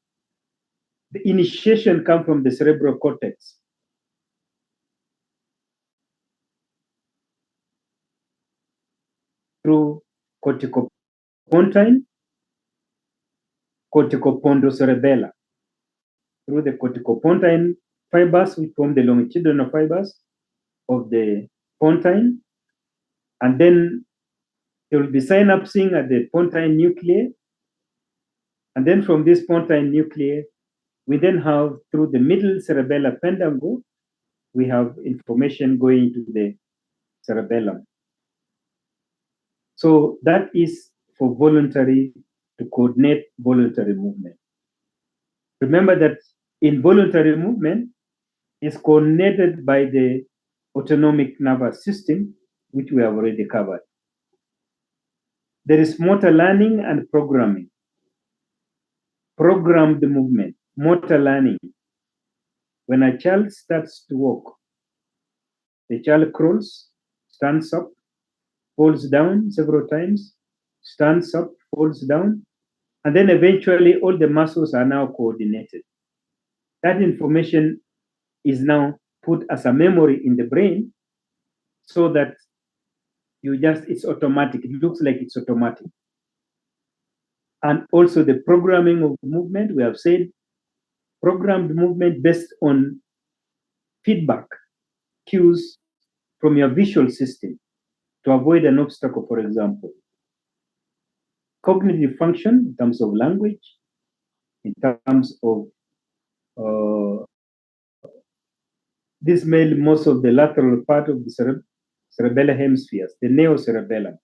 The initiation comes from the cerebral cortex. Through corticopontine, corticopondocerebellar. Through the corticopontine fibers, which form the longitudinal fibers of the pontine. And then there will be synapsing at the pontine nuclei. And then from this pontine nuclei, we then have, through the middle cerebellar pendangle, we have information going to the cerebellum. So that is for voluntary, to coordinate voluntary movement. Remember that involuntary movement is coordinated by the autonomic nervous system, which we have already covered. There is motor learning and programming. Programmed movement, motor learning. When a child starts to walk, the child crawls, stands up, falls down several times, stands up, falls down, and then eventually all the muscles are now coordinated. That information is now put as a memory in the brain so that it's automatic. It looks like it's automatic. And also the programming of movement, we have said, programmed movement based on feedback, cues from your visual system to avoid an obstacle, for example. Cognitive function in terms of language, in terms of this made most of the lateral part of the cerebellar hemispheres, the neocerebellum.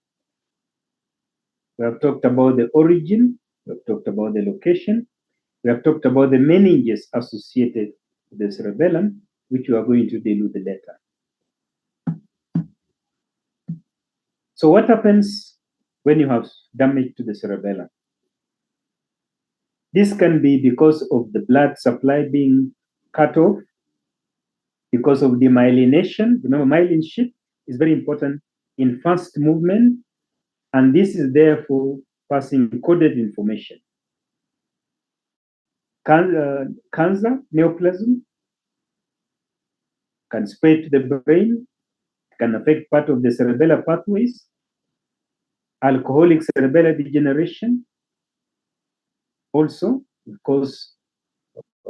We have talked about the origin, we have talked about the location, we have talked about the meninges associated with the cerebellum, which we are going to deal with later. So what happens when you have damage to the cerebellum? This can be because of the blood supply being cut off, because of demyelination. Remember, myelin sheath is very important in fast movement, and this is therefore passing coded information. Cancer, neoplasm, can spread to the brain, can affect part of the cerebellar pathways. Alcoholic cerebellar degeneration, also, because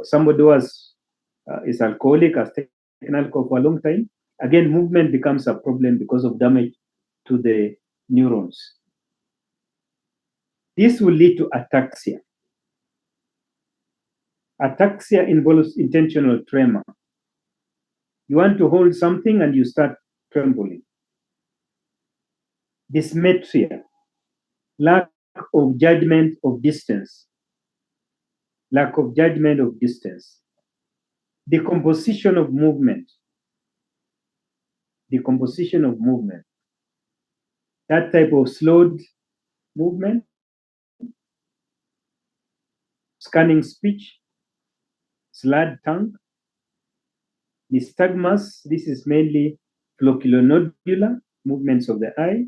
somebody who is alcoholic, has taken alcohol for a long time, again, movement becomes a problem because of damage to the neurons. This will lead to ataxia. Ataxia involves intentional tremor. You want to hold something and you start trembling. dysmetria, lack of judgment of distance, lack of judgment of distance, decomposition of movement, decomposition of movement, that type of slowed movement, scanning speech, slurred tongue, nystagmus, this is mainly flocculonodular movements of the eye.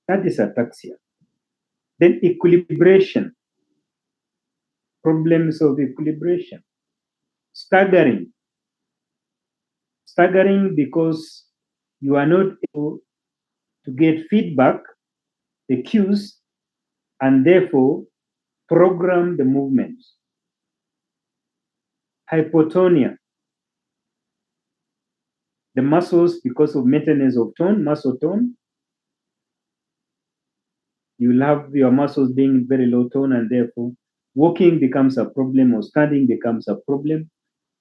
That is ataxia. Then equilibration, problems of equilibration, staggering, staggering because you are not able to get feedback, the cues, and therefore program the movements. Hypotonia, the muscles, because of maintenance of tone, muscle tone, you will have your muscles being very low tone, and therefore walking becomes a problem or standing becomes a problem.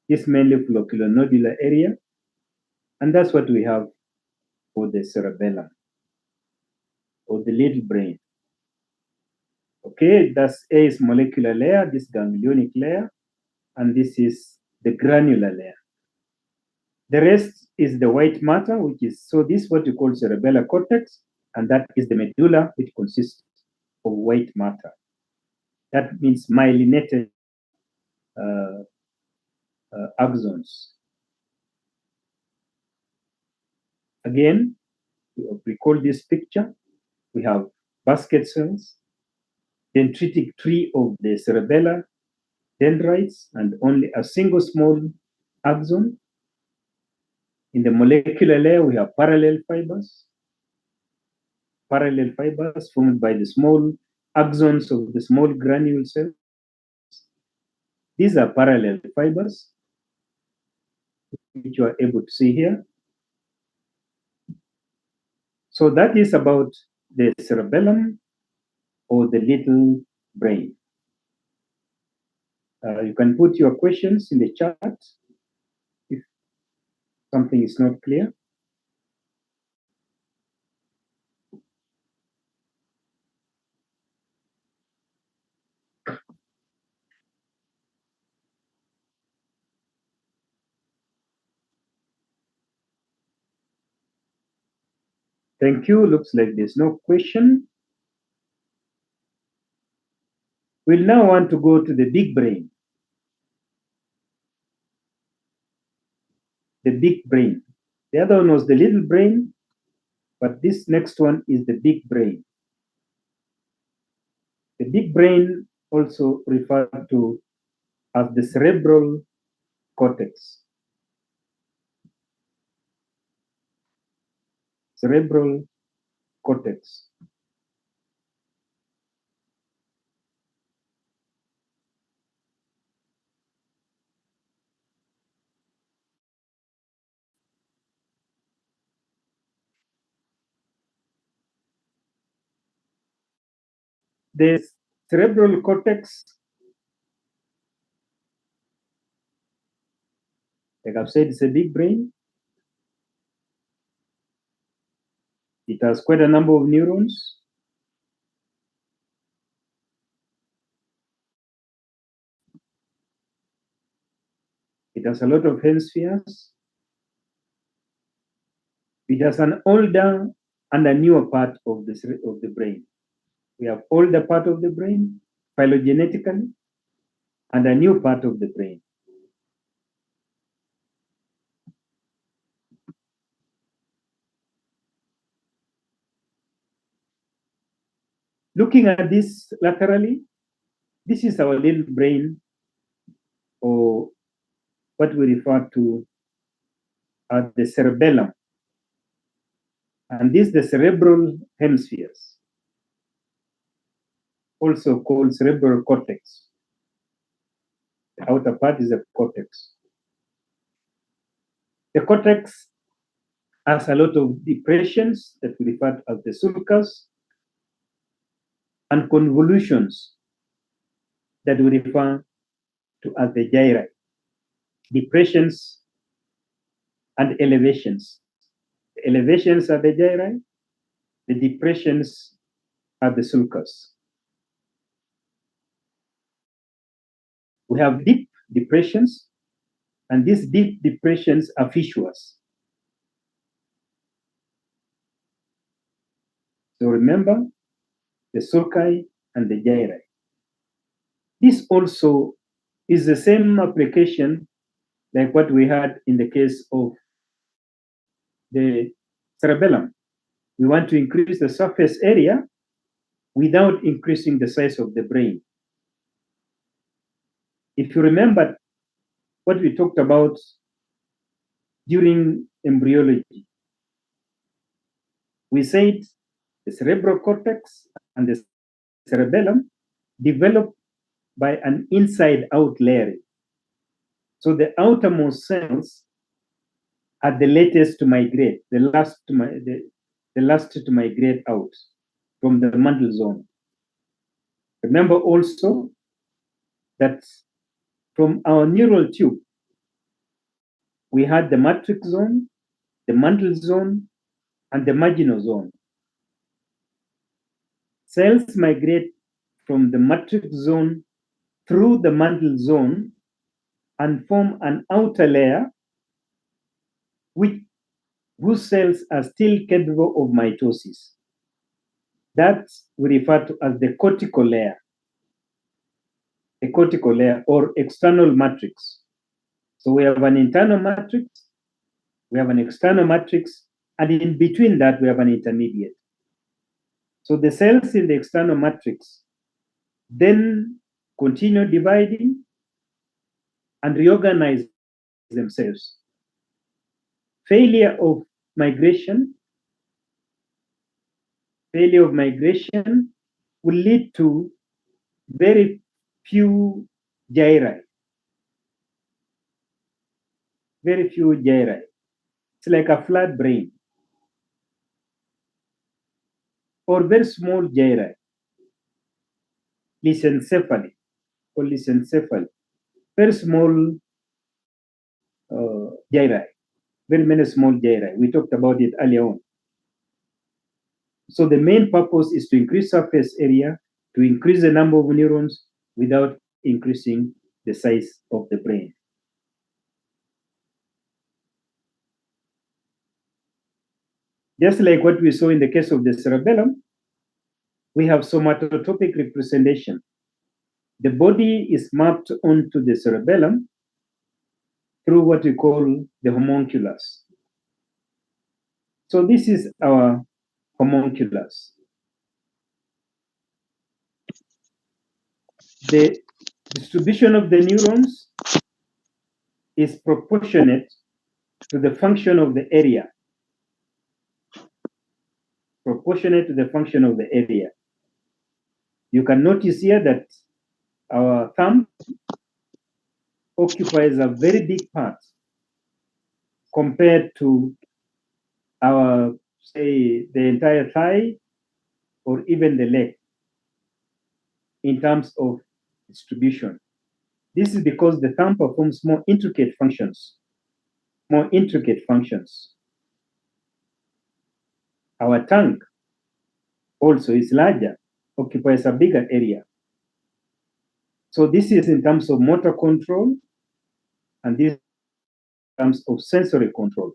This mainly flocculonodular area, and that's what we have for the cerebellum or the little brain. Okay, that's A is molecular layer, this ganglionic layer, and this is the granular layer. The rest is the white matter, which is, so this is what we call cerebellar cortex, and that is the medulla, which consists of white matter. That means myelinated axons. Again, recall this picture. We have basket cells, dendritic tree of the cerebellar dendrites, and only a single small axon. In the molecular layer, we have parallel fibers formed by the small axons of the small granule cells. These are parallel fibers, which you are able to see here. So that is about the cerebellum or the little brain. You can put your questions in the chat if something is not clear. Thank you. Looks like there's no question. We'll now want to go to the big brain. The big brain. The other one was the little brain, but this next one is the big brain. The big brain, also referred to as the cerebral cortex. Cerebral cortex. The cerebral cortex, like I've said, it's a big brain. It has quite a number of neurons. It has a lot of hemispheres. It has an older and a newer part of the brain. We have older part of the brain, phylogenetically, and a new part of the brain. Looking at this laterally, this is our little brain, or what we refer to as the cerebellum. And this is the cerebral hemispheres, also called cerebral cortex. The outer part is the cortex. The cortex has a lot of depressions that we refer to as the sulcus, and convolutions that we refer to as the gyri. Depressions and elevations. The elevations are the gyri, the depressions are the sulcus. We have deep depressions, and these deep depressions are fissures. So remember the sulci and the gyri. This also is the same application like what we had in the case of the cerebellum. We want to increase the surface area without increasing the size of the brain. If you remember what we talked about during embryology, we said the cerebral cortex and the cerebellum develop by an inside-out layering. So the outermost cells are the latest to migrate, the last to migrate out from the mantle zone. Remember also that from our neural tube, we had the matrix zone, the mantle zone, and the marginal zone. Cells migrate from the matrix zone through the mantle zone and form an outer layer whose cells are still capable of mitosis. That we refer to as the cortical layer. A cortical layer or external matrix. So we have an internal matrix, we have an external matrix, and in between that, we have an intermediate. So the cells in the external matrix then continue dividing and reorganize themselves. Failure of migration will lead to very few gyri. Very few gyri. It's like a flat brain. Or very small gyri. Lysencephaly or lysencephaly. Very small gyri. Very many small gyri. We talked about it earlier on. So the main purpose is to increase surface area, to increase the number of neurons without increasing the size of the brain. Just like what we saw in the case of the cerebellum, we have somatotopic representation. The body is mapped onto the cerebellum through what we call the homunculus. So this is our homunculus. The distribution of the neurons is proportionate to the function of the area. Proportionate to the function of the area. You can notice here that our thumb occupies a very big part compared to our, say, the entire thigh or even the leg in terms of distribution. This is because the thumb performs more intricate functions. Our tongue also is larger, occupies a bigger area. So this is in terms of motor control, and this in terms of sensory control.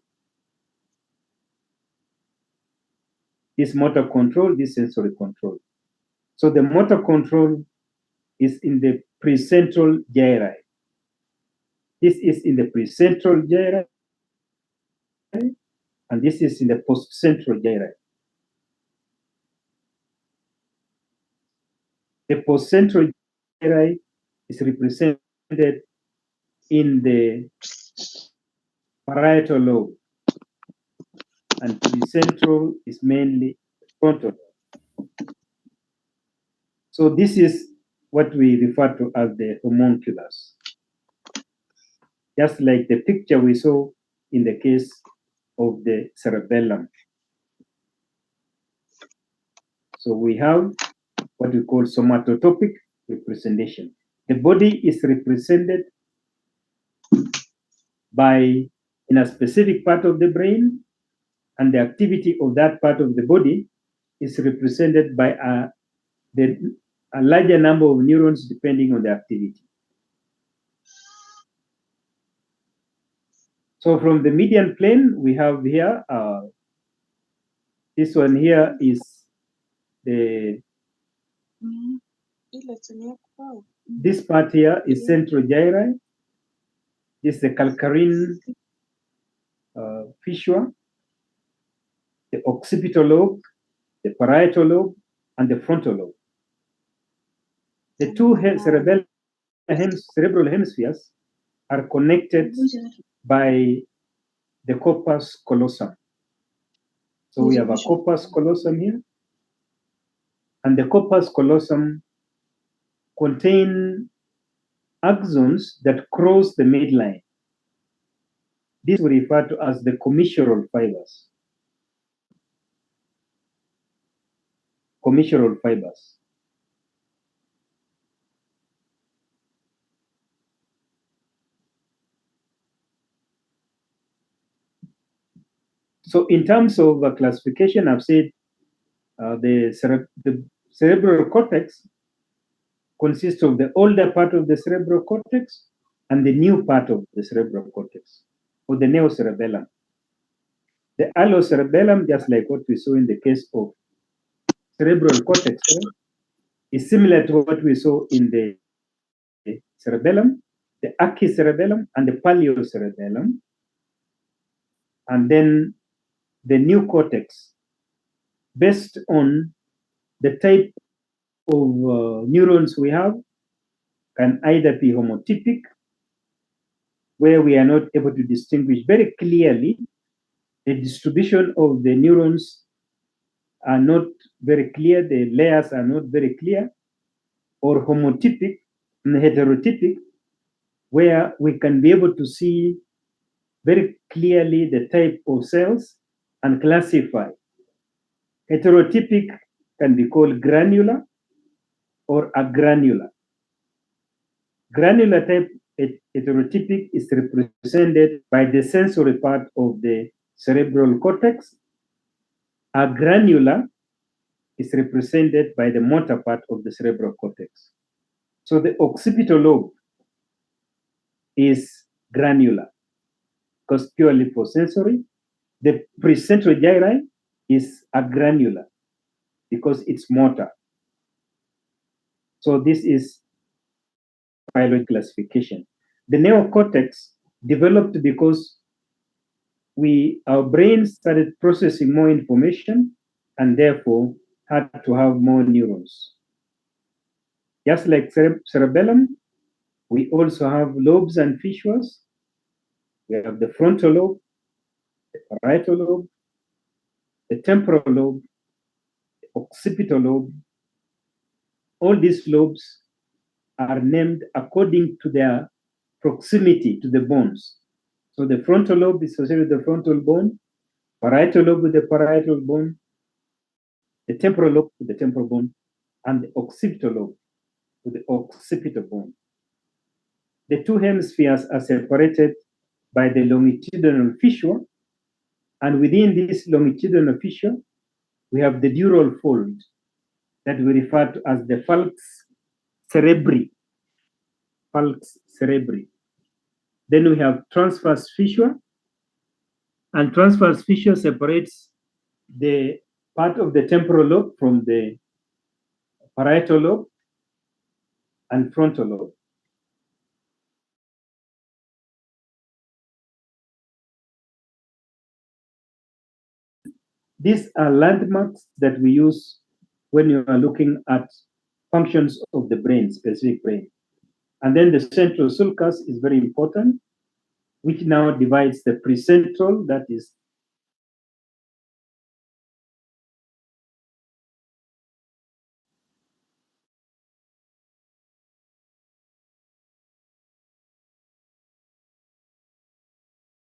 This motor control, this sensory control. So the motor control is in the precentral gyri. This is in the precentral gyri, and this is in the postcentral gyri. The postcentral gyri is represented in the parietal lobe, and precentral is mainly frontal. So this is what we refer to as the homunculus. Just like the picture we saw in the case of the cerebellum. So we have what we call somatotopic representation. The body is represented by, in a specific part of the brain, and the activity of that part of the body is represented by a larger number of neurons depending on the activity. So from the median plane, we have here, this one here is the, this part here is central gyri. This is the calcarine fissure, the occipital lobe, the parietal lobe, and the frontal lobe. The two cerebral hemispheres are connected by the corpus callosum. So we have a corpus callosum here, and the corpus callosum contain axons that cross the midline. This we refer to as the commissural fibers. Commissural fibers. So in terms of classification, I've said the cerebral cortex consists of the older part of the cerebral cortex and the new part of the cerebral cortex, or the neocerebellum. The allocerebellum, just like what we saw in the case of cerebral cortex, is similar to what we saw in the cerebellum, the achy-cerebellum, and the paleocerebellum. And then the new cortex, based on the type of neurons we have, can either be homotypic, where we are not able to distinguish very clearly the distribution of the neurons are not very clear, the layers are not very clear, or homotypic and heterotypic, where we can be able to see very clearly the type of cells and classify. Heterotypic can be called granular or agranular. Granular type heterotypic is represented by the sensory part of the cerebral cortex. Agranular is represented by the motor part of the cerebral cortex. So the occipital lobe is granular because purely for sensory. The precentral gyri is agranular because it's motor. So this is biological classification. The neocortex developed because our brain started processing more information and therefore had to have more neurons. Just like cerebellum, we also have lobes and fissures. We have the frontal lobe, the parietal lobe, the temporal lobe, the occipital lobe. All these lobes are named according to their proximity to the bones. So the frontal lobe is associated with the frontal bone, parietal lobe with the parietal bone, the temporal lobe with the temporal bone, and the occipital lobe with the occipital bone. The two hemispheres are separated by the longitudinal fissure, and within this longitudinal fissure, we have the dural fold that we refer to as the falx cerebri. Falx cerebri. Then we have transverse fissure, and transverse fissure separates the part of the temporal lobe from the parietal lobe and frontal lobe. These are landmarks that we use when you are looking at functions of the brain, specific brain. And then the central sulcus is very important, which now divides the precentral, that is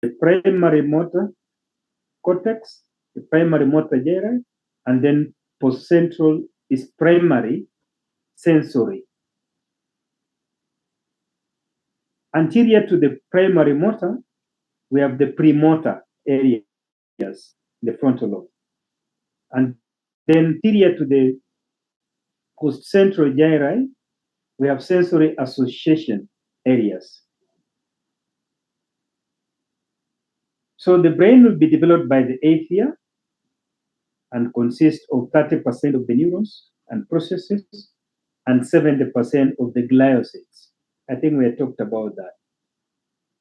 the primary motor cortex, the primary motor gyri, and then postcentral is primary sensory. Anterior to the primary motor, we have the premotor areas. the frontal lobe. And then anterior to the postcentral gyri, we have sensory association areas. So the brain will be developed by the atria and consists of 30% of the neurons and processes and 70% of the glial cells. I think we have talked about that.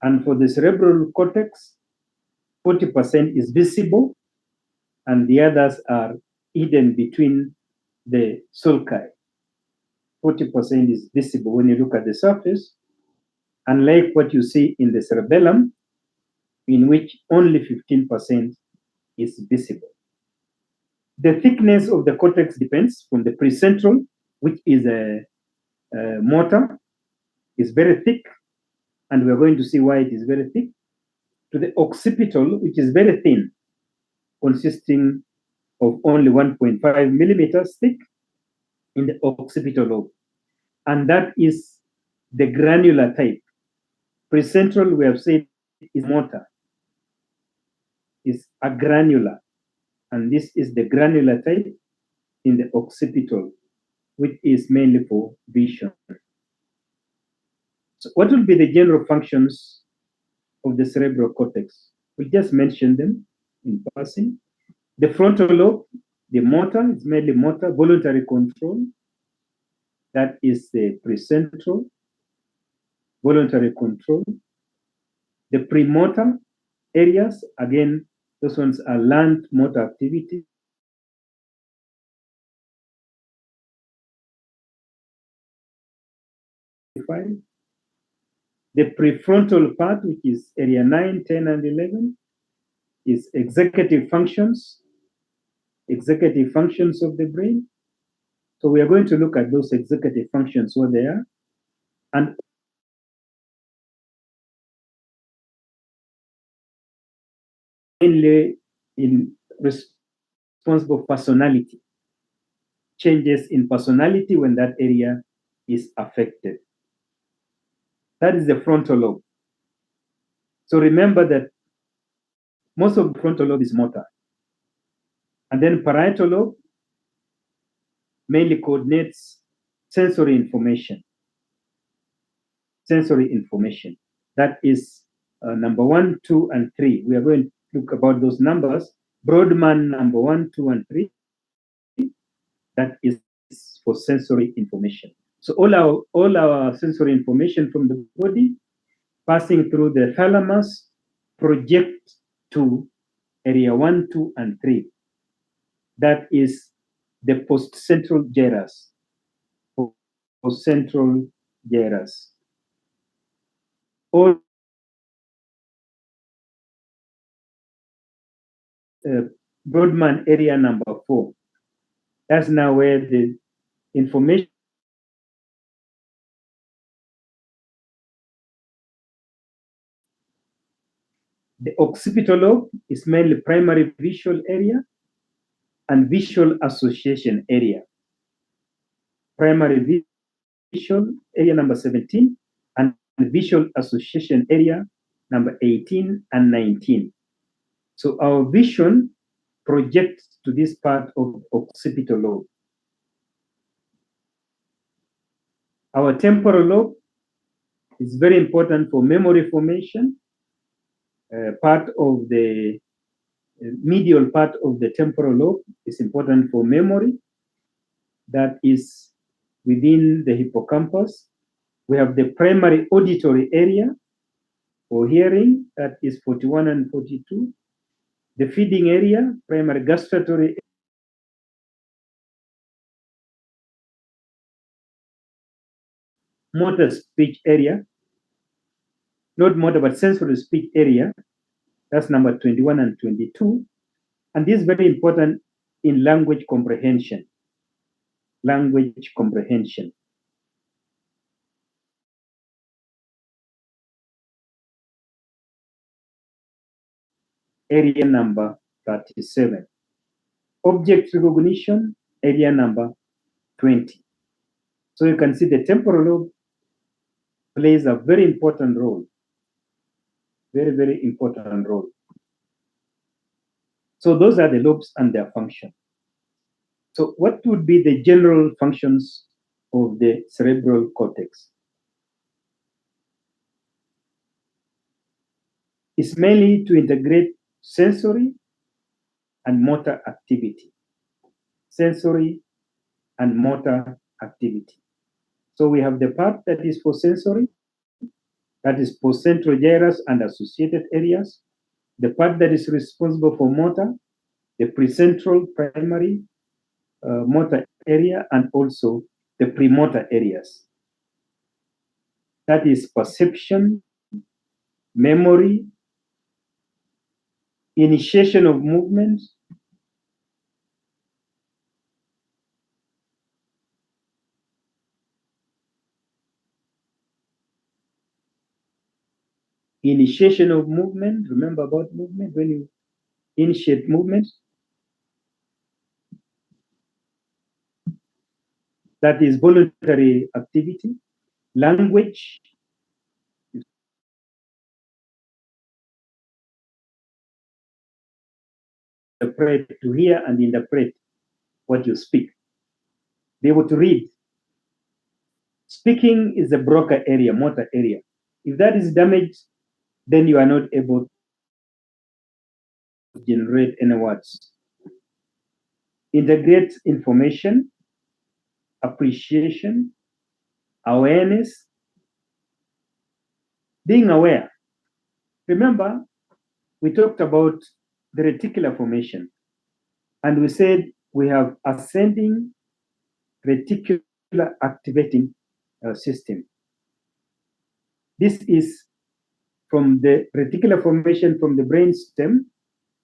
And for the cerebral cortex, 40% is visible and the others are hidden between the sulci. 40% is visible when you look at the surface, unlike what you see in the cerebellum, in which only 15% is visible. The thickness of the cortex depends from the precentral, which is a motor, is very thick, and we're going to see why it is very thick, to the occipital, which is very thin, consisting of only 1.5 millimeters thick in the occipital lobe. And that is the granular type. Precentral, we have said, is motor, is agranular. And this is the granular type in the occipital, which is mainly for vision. So what will be the general functions of the cerebral cortex? We'll just mention them in passing. The frontal lobe, the motor, is mainly motor, voluntary control. That is the precentral, voluntary control. The premotor areas, again, those ones are learned motor activity. The prefrontal part, which is area 9, 10, and 11, is executive functions of the brain. So we are going to look at those executive functions, what they are, and mainly in responsible personality, changes in personality when that area is affected. That is the frontal lobe. So remember that most of the frontal lobe is motor. And then parietal lobe mainly coordinates sensory information. Sensory information. That is number 1, 2, and 3. We are going to look about those numbers. Broadman number 1, 2, and 3. That is for sensory information. So all our sensory information from the body passing through the thalamus project to area 1, 2, and 3. That is the postcentral gyrus. Postcentral gyrus. All Broadman area number 4. That's now where the information the occipital lobe is mainly primary visual area and visual association area. Primary visual area number 17 and visual association area number 18 and 19. So our vision projects to this part of occipital lobe. Our temporal lobe is very important for memory formation. Part of the medial part of the temporal lobe is important for memory. That is within the hippocampus. We have the primary auditory area for hearing, that is 41 and 42. The feeding area, primary gustatory motor speech area, not motor but sensory speech area, that's number 21 and 22. And this is very important in language comprehension. Language comprehension. Area number 37. Object recognition, area number 20. So you can see the temporal lobe plays a very important role. Very, very important role. So those are the lobes and their function. So what would be the general functions of the cerebral cortex? It's mainly to integrate sensory and motor activity. Sensory and motor activity. So we have the part that is for sensory, that is postcentral gyrus and associated areas. The part that is responsible for motor, the precentral primary motor area, and also the premotor areas. That is perception, memory, initiation of movement, initiation of movement. Remember about movement when you initiate movement. That is voluntary activity. Language, interpret, to hear and interpret what you speak. Be able to read. Speaking is a broca area, motor area. If that is damaged, then you are not able to generate any words. Integrate information, appreciation, awareness, being aware. Remember, we talked about the reticular formation, and we said we have ascending reticular activating system. This is from the reticular formation from the brain stem.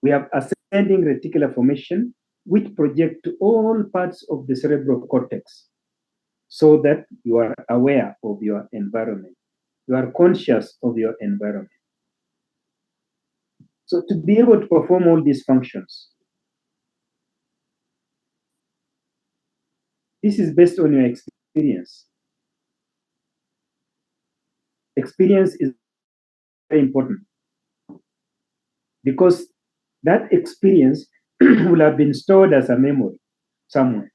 We have ascending reticular formation, which project to all parts of the cerebral cortex, so that you are aware of your environment. You are conscious of your environment. So to be able to perform all these functions, this is based on your experience. Experience is very important because that experience will have been stored as a memory somewhere.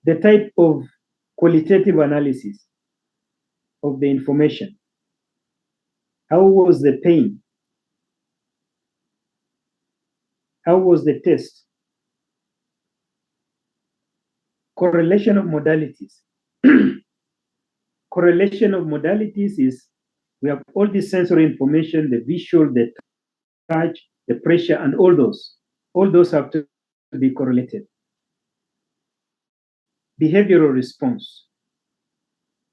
The type of qualitative analysis of the information. How was the pain? How was the test? Correlation of modalities. Correlation of modalities is we have all this sensory information, the visual, the touch, the pressure, and all those. All those have to be correlated. Behavioral response.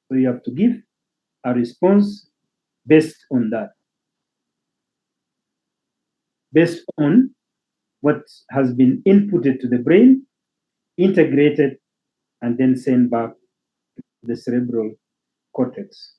So you have to give a response based on that. Based on what has been inputted to the brain, integrated, and then sent back to the cerebral cortex.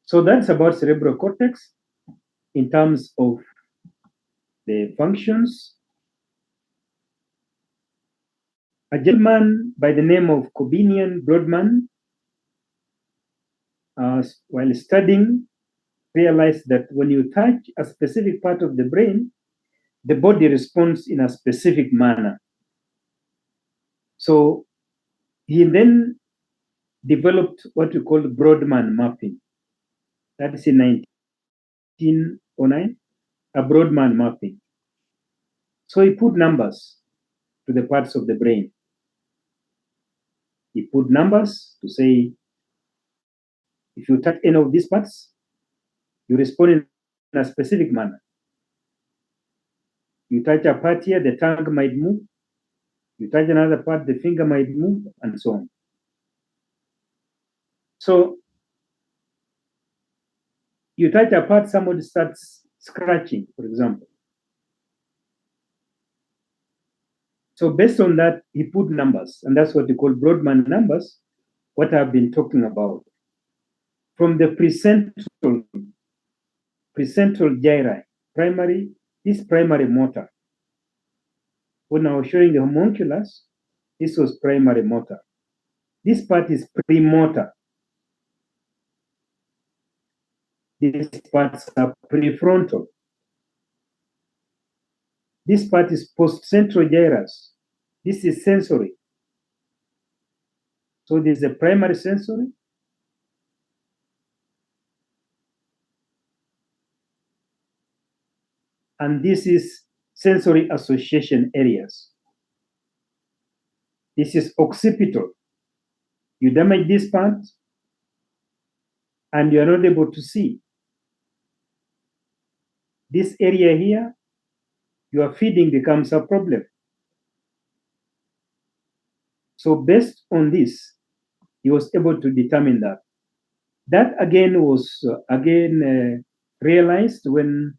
So that's about cerebral cortex in terms of the functions. A gentleman by the name of Corbinian Brodmann, while studying, realized that when you touch a specific part of the brain, the body responds in a specific manner. So he then developed what we call Brodmann mapping. That is in 1909, a Brodmann mapping. So he put numbers to the parts of the brain. He put numbers to say, if you touch any of these parts, you respond in a specific manner. You touch a part here, the tongue might move. You touch another part, the finger might move, and so on. So you touch a part, somebody starts scratching, for example. So based on that, he put numbers, and that's what we call Brodmann numbers, what I've been talking about. From the precentral gyri, this primary motor. When I was showing the homunculus, this was primary motor. This part is premotor. These parts are prefrontal. This part is postcentral gyrus. This is sensory. So there's a primary sensory. And this is sensory association areas. This is occipital. You damage this part, and you are not able to see. This area here, your feeding becomes a problem. So based on this, he was able to determine that. That again was realized when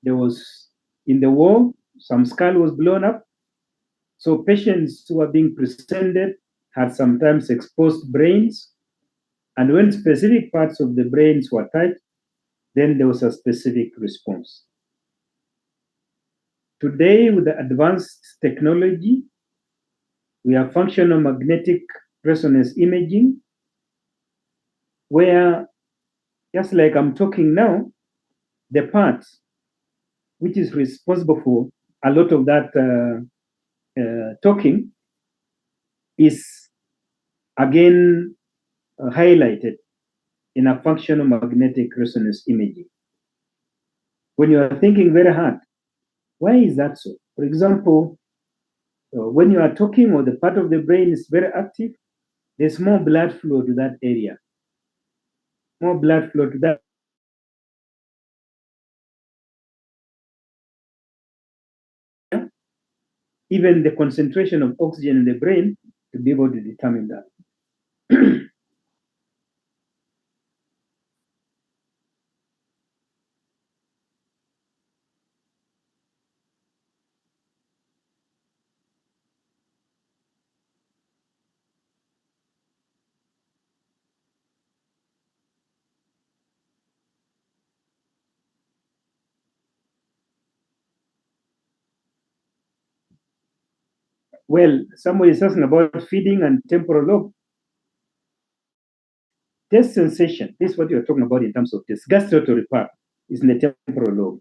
there was in the war, some skull was blown up. So patients who are being presented had sometimes exposed brains. And when specific parts of the brains were touched, then there was a specific response. Today, with the advanced technology, we have functional magnetic resonance imaging, where just like I'm talking now, the part which is responsible for a lot of that talking is again highlighted in a functional magnetic resonance imaging. When you are thinking very hard, why is that so? For example, when you are talking or the part of the brain is very active, there's more blood flow to that area. More blood flow to that. Even the concentration of oxygen in the brain to be able to determine that. Well, somebody is asking about feeding and temporal lobe. Taste sensation, this is what you're talking about in terms of taste. Gustatory part is in the temporal lobe.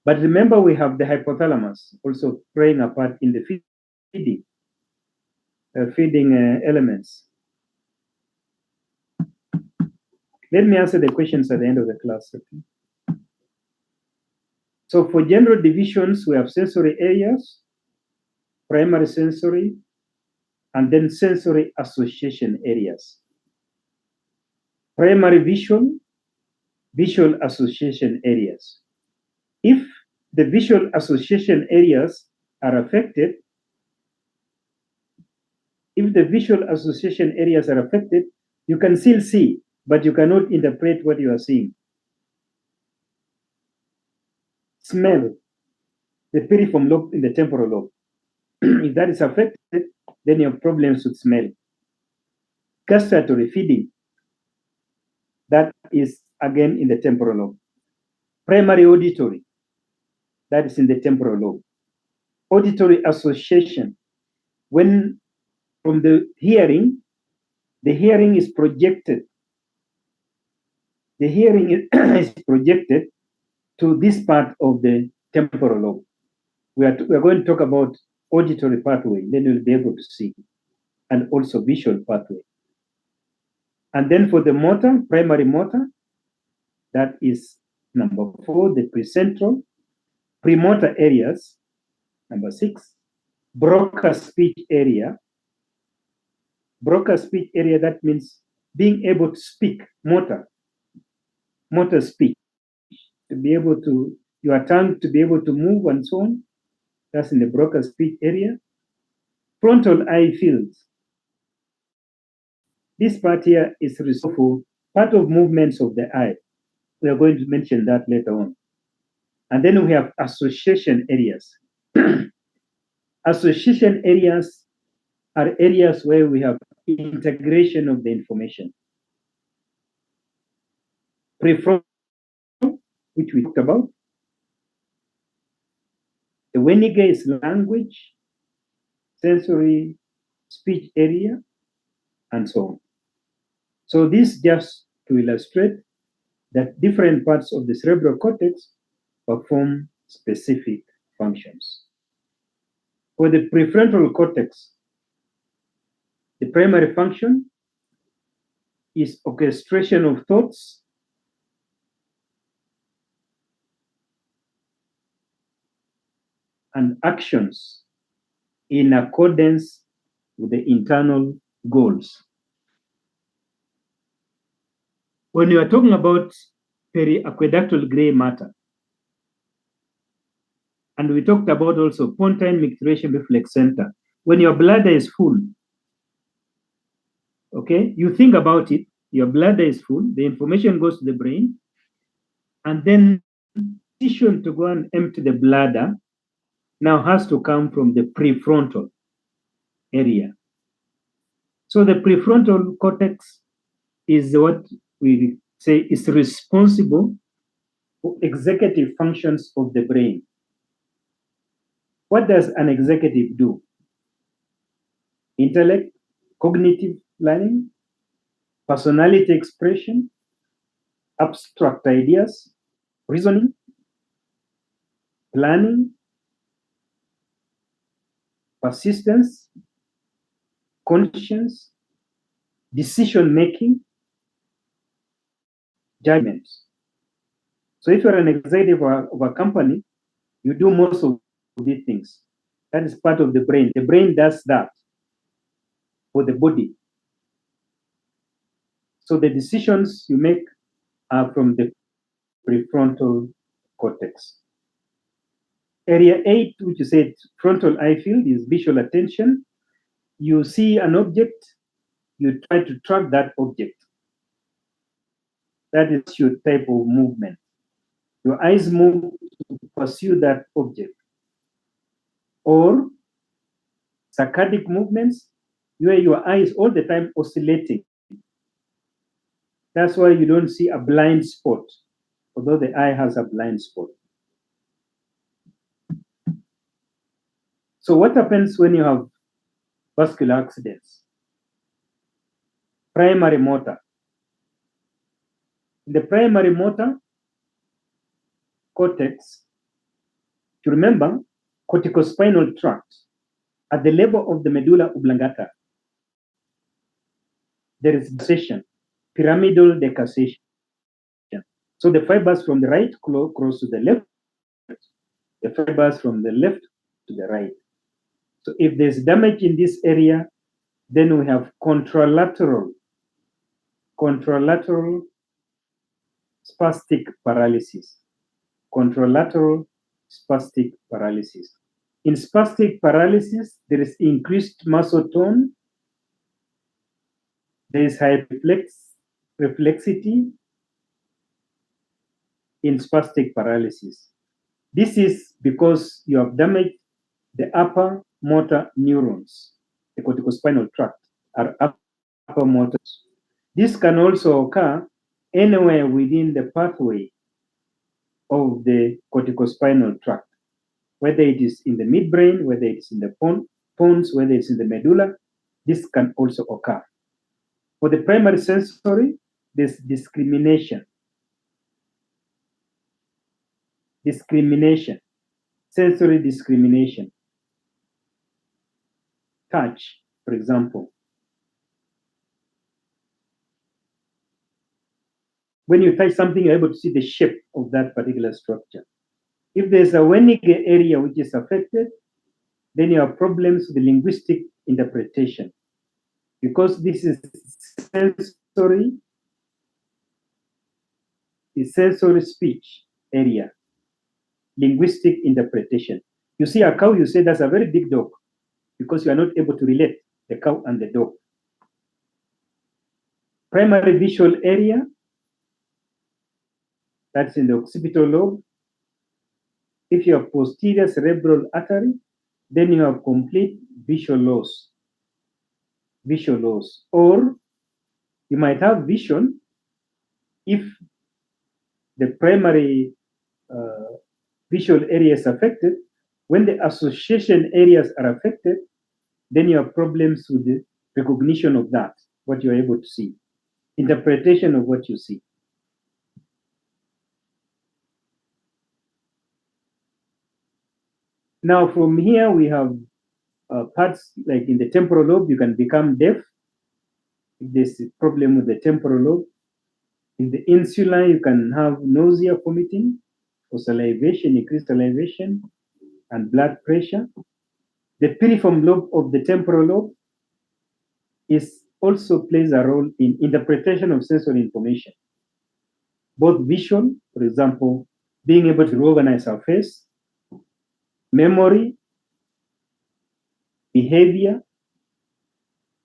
But remember, we have the hypothalamus also playing a part in the feeding elements. Let me answer the questions at the end of the class. Okay? So for general divisions, we have sensory areas, primary sensory, and then sensory association areas. Primary visual association areas. If the visual association areas are affected, you can still see, but you cannot interpret what you are seeing. Smell, the piriform lobe in the temporal lobe. If that is affected, then you have problems with smell. Gustatory feeding, that is again in the temporal lobe. Primary auditory, that is in the temporal lobe. Auditory association, when from the hearing is projected. The hearing is projected to this part of the temporal lobe. We are going to talk about auditory pathway, then you'll be able to see, and also visual pathway. And then for the motor, primary motor, that is number 4, the precentral. Premotor areas, number 6. Broca speech area. Broca speech area, that means being able to speak, motor speech, to be able to, your tongue to be able to move and so on. That's in the Broca speech area. Frontal eye fields. This part here is responsible for part of movements of the eye. We are going to mention that later on. And then we have association areas. Association areas are areas where we have integration of the information. Prefrontal which we talked about. The Weniger is language, sensory, speech area, and so on. So this just to illustrate that different parts of the cerebral cortex perform specific functions. For the prefrontal cortex, the primary function is orchestration of thoughts and actions in accordance with the internal goals. When you are talking about periaqueductal gray matter, and we talked about also pontine micturition reflex center, when your bladder is full, okay, you think about it, your bladder is full, the information goes to the brain, and then decision to go and empty the bladder now has to come from the prefrontal area. So the prefrontal cortex is what we say is responsible for executive functions of the brain. What does an executive do? Intellect, cognitive planning, personality expression, abstract ideas, reasoning, planning, persistence, conscience, decision making, judgment. So if you're an executive of a company, you do most of these things. That is part of the brain. The brain does that for the body. So the decisions you make are from the prefrontal cortex. Area 8, which you said frontal eye field, is visual attention. You see an object, you try to track that object. That is your type of movement. Your eyes move to pursue that object. Or saccadic movements, where your eye is all the time oscillating. That's why you don't see a blind spot, although the eye has a blind spot. So what happens when you have vascular accidents? Primary motor. In the primary motor cortex, to remember, corticospinal tract, at the level of the medulla oblongata, there is decussation, pyramidal decussation. So the fibers from the right cross to the left, the fibers from the left to the right. So if there's damage in this area, then we have contralateral spastic paralysis. Contralateral spastic paralysis. In spastic paralysis, there is increased muscle tone, there is high reflexity in spastic paralysis. This is because you have damaged the upper motor neurons. The corticospinal tract are upper motors. This can also occur anywhere within the pathway of the corticospinal tract, whether it is in the midbrain, whether it's in the pons, whether it's in the medulla. This can also occur. For the primary sensory, there's discrimination, sensory discrimination. Touch, for example. When you touch something, you're able to see the shape of that particular structure. If there's a Weniger area which is affected, then you have problems with the linguistic interpretation, because this is sensory speech area, linguistic interpretation. You see a cow, you say that's a very big dog, because you are not able to relate the cow and the dog. Primary visual area, that's in the occipital lobe. If you have posterior cerebral artery, then you have complete visual loss. Or you might have vision if the primary visual areas affected, when the association areas are affected, then you have problems with the recognition of that, what you're able to see, interpretation of what you see. Now, from here, we have parts like in the temporal lobe, you can become deaf. If there's a problem with the temporal lobe. In the insula, you can have nausea, vomiting, or salivation, increased salivation, and blood pressure. The piriform lobe of the temporal lobe also plays a role in interpretation of sensory information, both visual, for example, being able to organize our face, memory, behavior,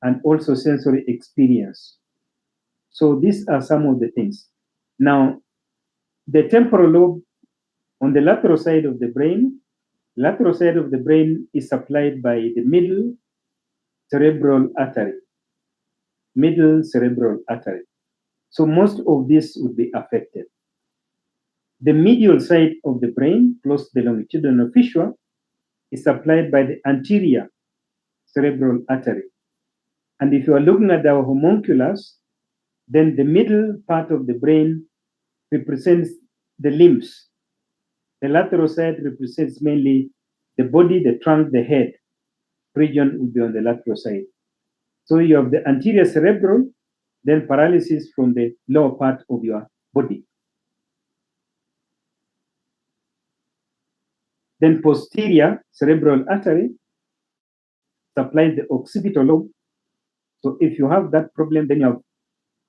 and also sensory experience. So these are some of the things. Now, the temporal lobe on the lateral side of the brain is supplied by the middle cerebral artery. Middle cerebral artery. So most of this would be affected. The medial side of the brain, close to the longitudinal fissure, is supplied by the anterior cerebral artery. And if you are looking at our homunculus, then the middle part of the brain represents the limbs. The lateral side represents mainly the body, the trunk, the head. Region will be on the lateral side. So you have the anterior cerebral, then paralysis from the lower part of your body. Then posterior cerebral artery supplies the occipital lobe. So if you have that problem, then you have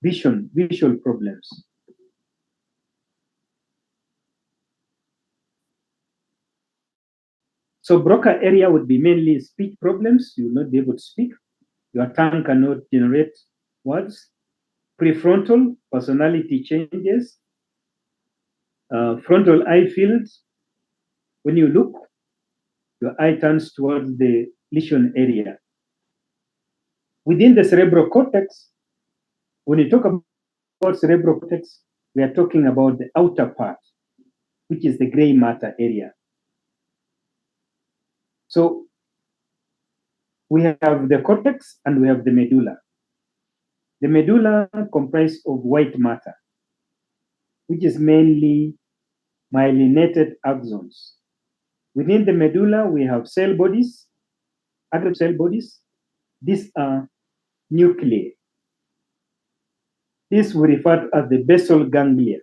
visual problems. So Broca area would be mainly speech problems. You will not be able to speak. Your tongue cannot generate words. Prefrontal, personality changes. Frontal eye fields. When you look, your eye turns towards the lesion area. Within the cerebral cortex, when you talk about cerebral cortex, we are talking about the outer part, which is the gray matter area. So we have the cortex and we have the medulla. The medulla comprises of white matter, which is mainly myelinated axons. Within the medulla, we have cell bodies, aggregate cell bodies. These are nuclei. This we refer to as the basal ganglia.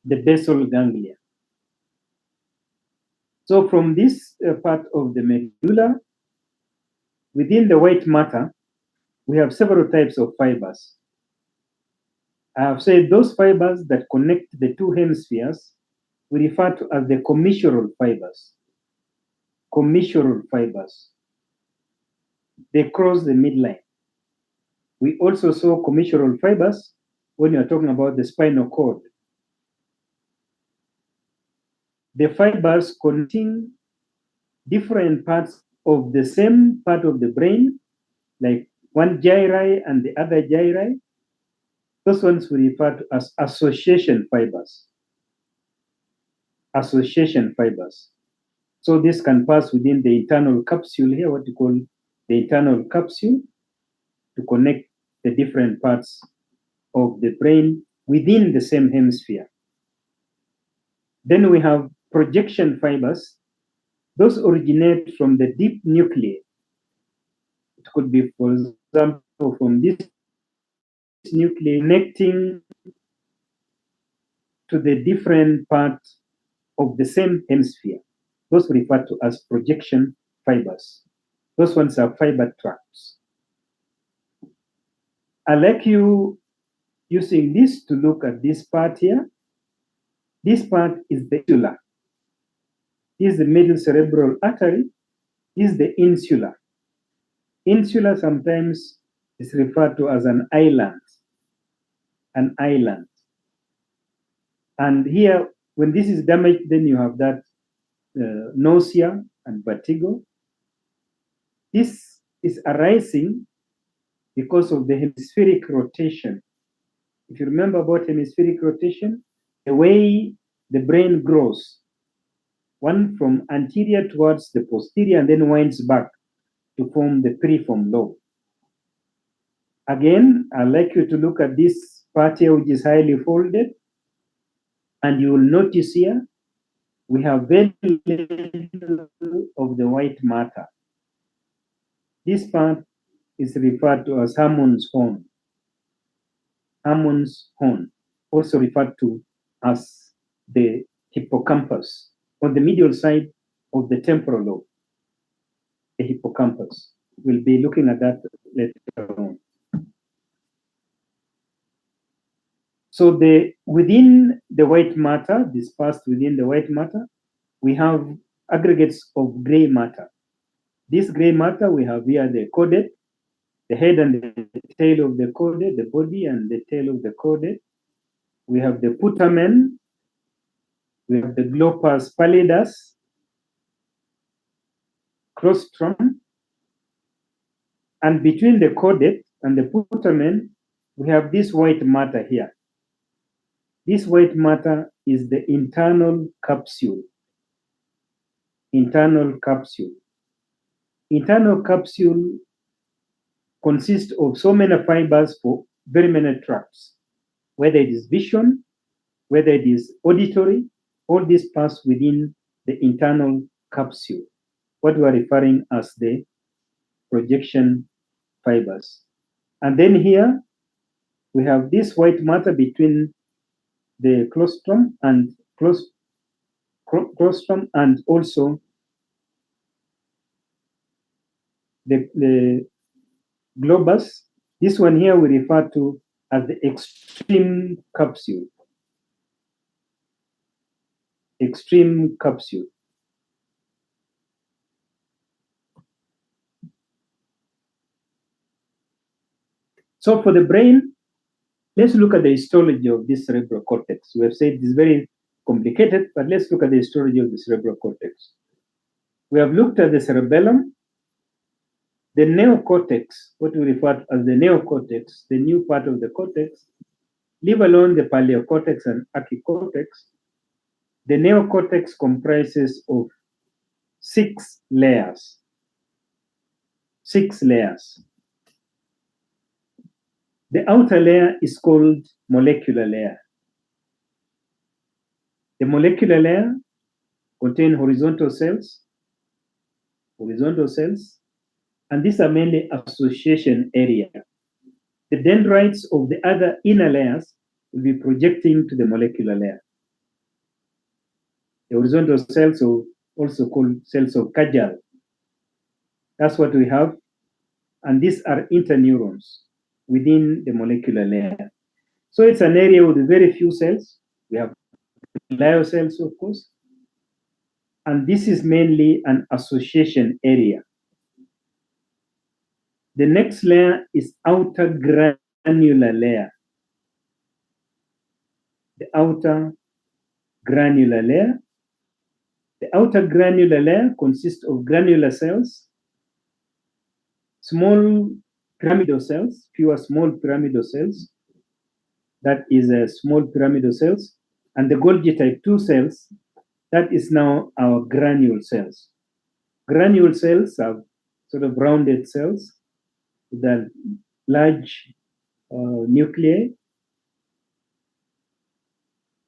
The basal ganglia. So from this part of the medulla, within the white matter, we have several types of fibers. I have said those fibers that connect the two hemispheres we refer to as the commissural fibers. Commissural fibers. They cross the midline. We also saw commissural fibers when you're talking about the spinal cord. The fibers connecting different parts of the same part of the brain, like one gyri and the other gyri, those ones we refer to as association fibers. Association fibers. So this can pass within the internal capsule here, what you call the internal capsule, to connect the different parts of the brain within the same hemisphere. Then we have projection fibers. Those originate from the deep nuclei. It could be, for example, from this nuclei connecting to the different parts of the same hemisphere. Those referred to as projection fibers. Those ones are fiber tracts. I like you using this to look at this part here. This part is the insula. This is the middle cerebral artery. This is the insula. Insula sometimes is referred to as an island. An island. And here, when this is damaged, then you have that nausea and vertigo. This is arising because of the hemispheric rotation. If you remember about hemispheric rotation, the way the brain grows, one from anterior towards the posterior and then winds back to form the piriform lobe. Again, I'd like you to look at this part here, which is highly folded, and you will notice here we have very little of the white matter. This part is referred to as Hammond's horn. Hammond's horn, also referred to as the hippocampus, on the medial side of the temporal lobe, the hippocampus. We'll be looking at that later on. So within the white matter, dispersed within the white matter, we have aggregates of gray matter. This gray matter, we have here the caudate, the head and the tail of the caudate, the body and the tail of the caudate. We have the putamen, we have the globus pallidus, claustrum, and between the caudate and the putamen, we have this white matter here. This white matter is the internal capsule. Internal capsule. Internal capsule consists of so many fibers for very many tracts, whether it is vision, whether it is auditory, all this pass within the internal capsule, what we are referring as the projection fibers. And then here, we have this white matter between the claustrum and also the globus. This one here we refer to as the extreme capsule. Extreme capsule. So for the brain, let's look at the histology of this cerebral cortex. We have said it's very complicated, but let's look at the histology of the cerebral cortex. We have looked at the cerebellum, the neocortex, what we refer to as the neocortex, the new part of the cortex, leave alone the paleocortex and archicortex. The neocortex comprises of 6 layers. 6 layers. The outer layer is called molecular layer. The molecular layer contains horizontal cells, and these are mainly association area. The dendrites of the other inner layers will be projecting to the molecular layer. The horizontal cells are also called cells of Kajal. That's what we have. And these are interneurons within the molecular layer. So it's an area with very few cells. We have glial cells, of course. And this is mainly an association area. The next layer is outer granular layer. The outer granular layer. The outer granular layer consists of granular cells, small pyramidal cells, fewer small pyramidal cells. That is small pyramidal cells. And the Golgi type 2 cells, that is now our granule cells. Granule cells are sort of rounded cells with a large nuclei.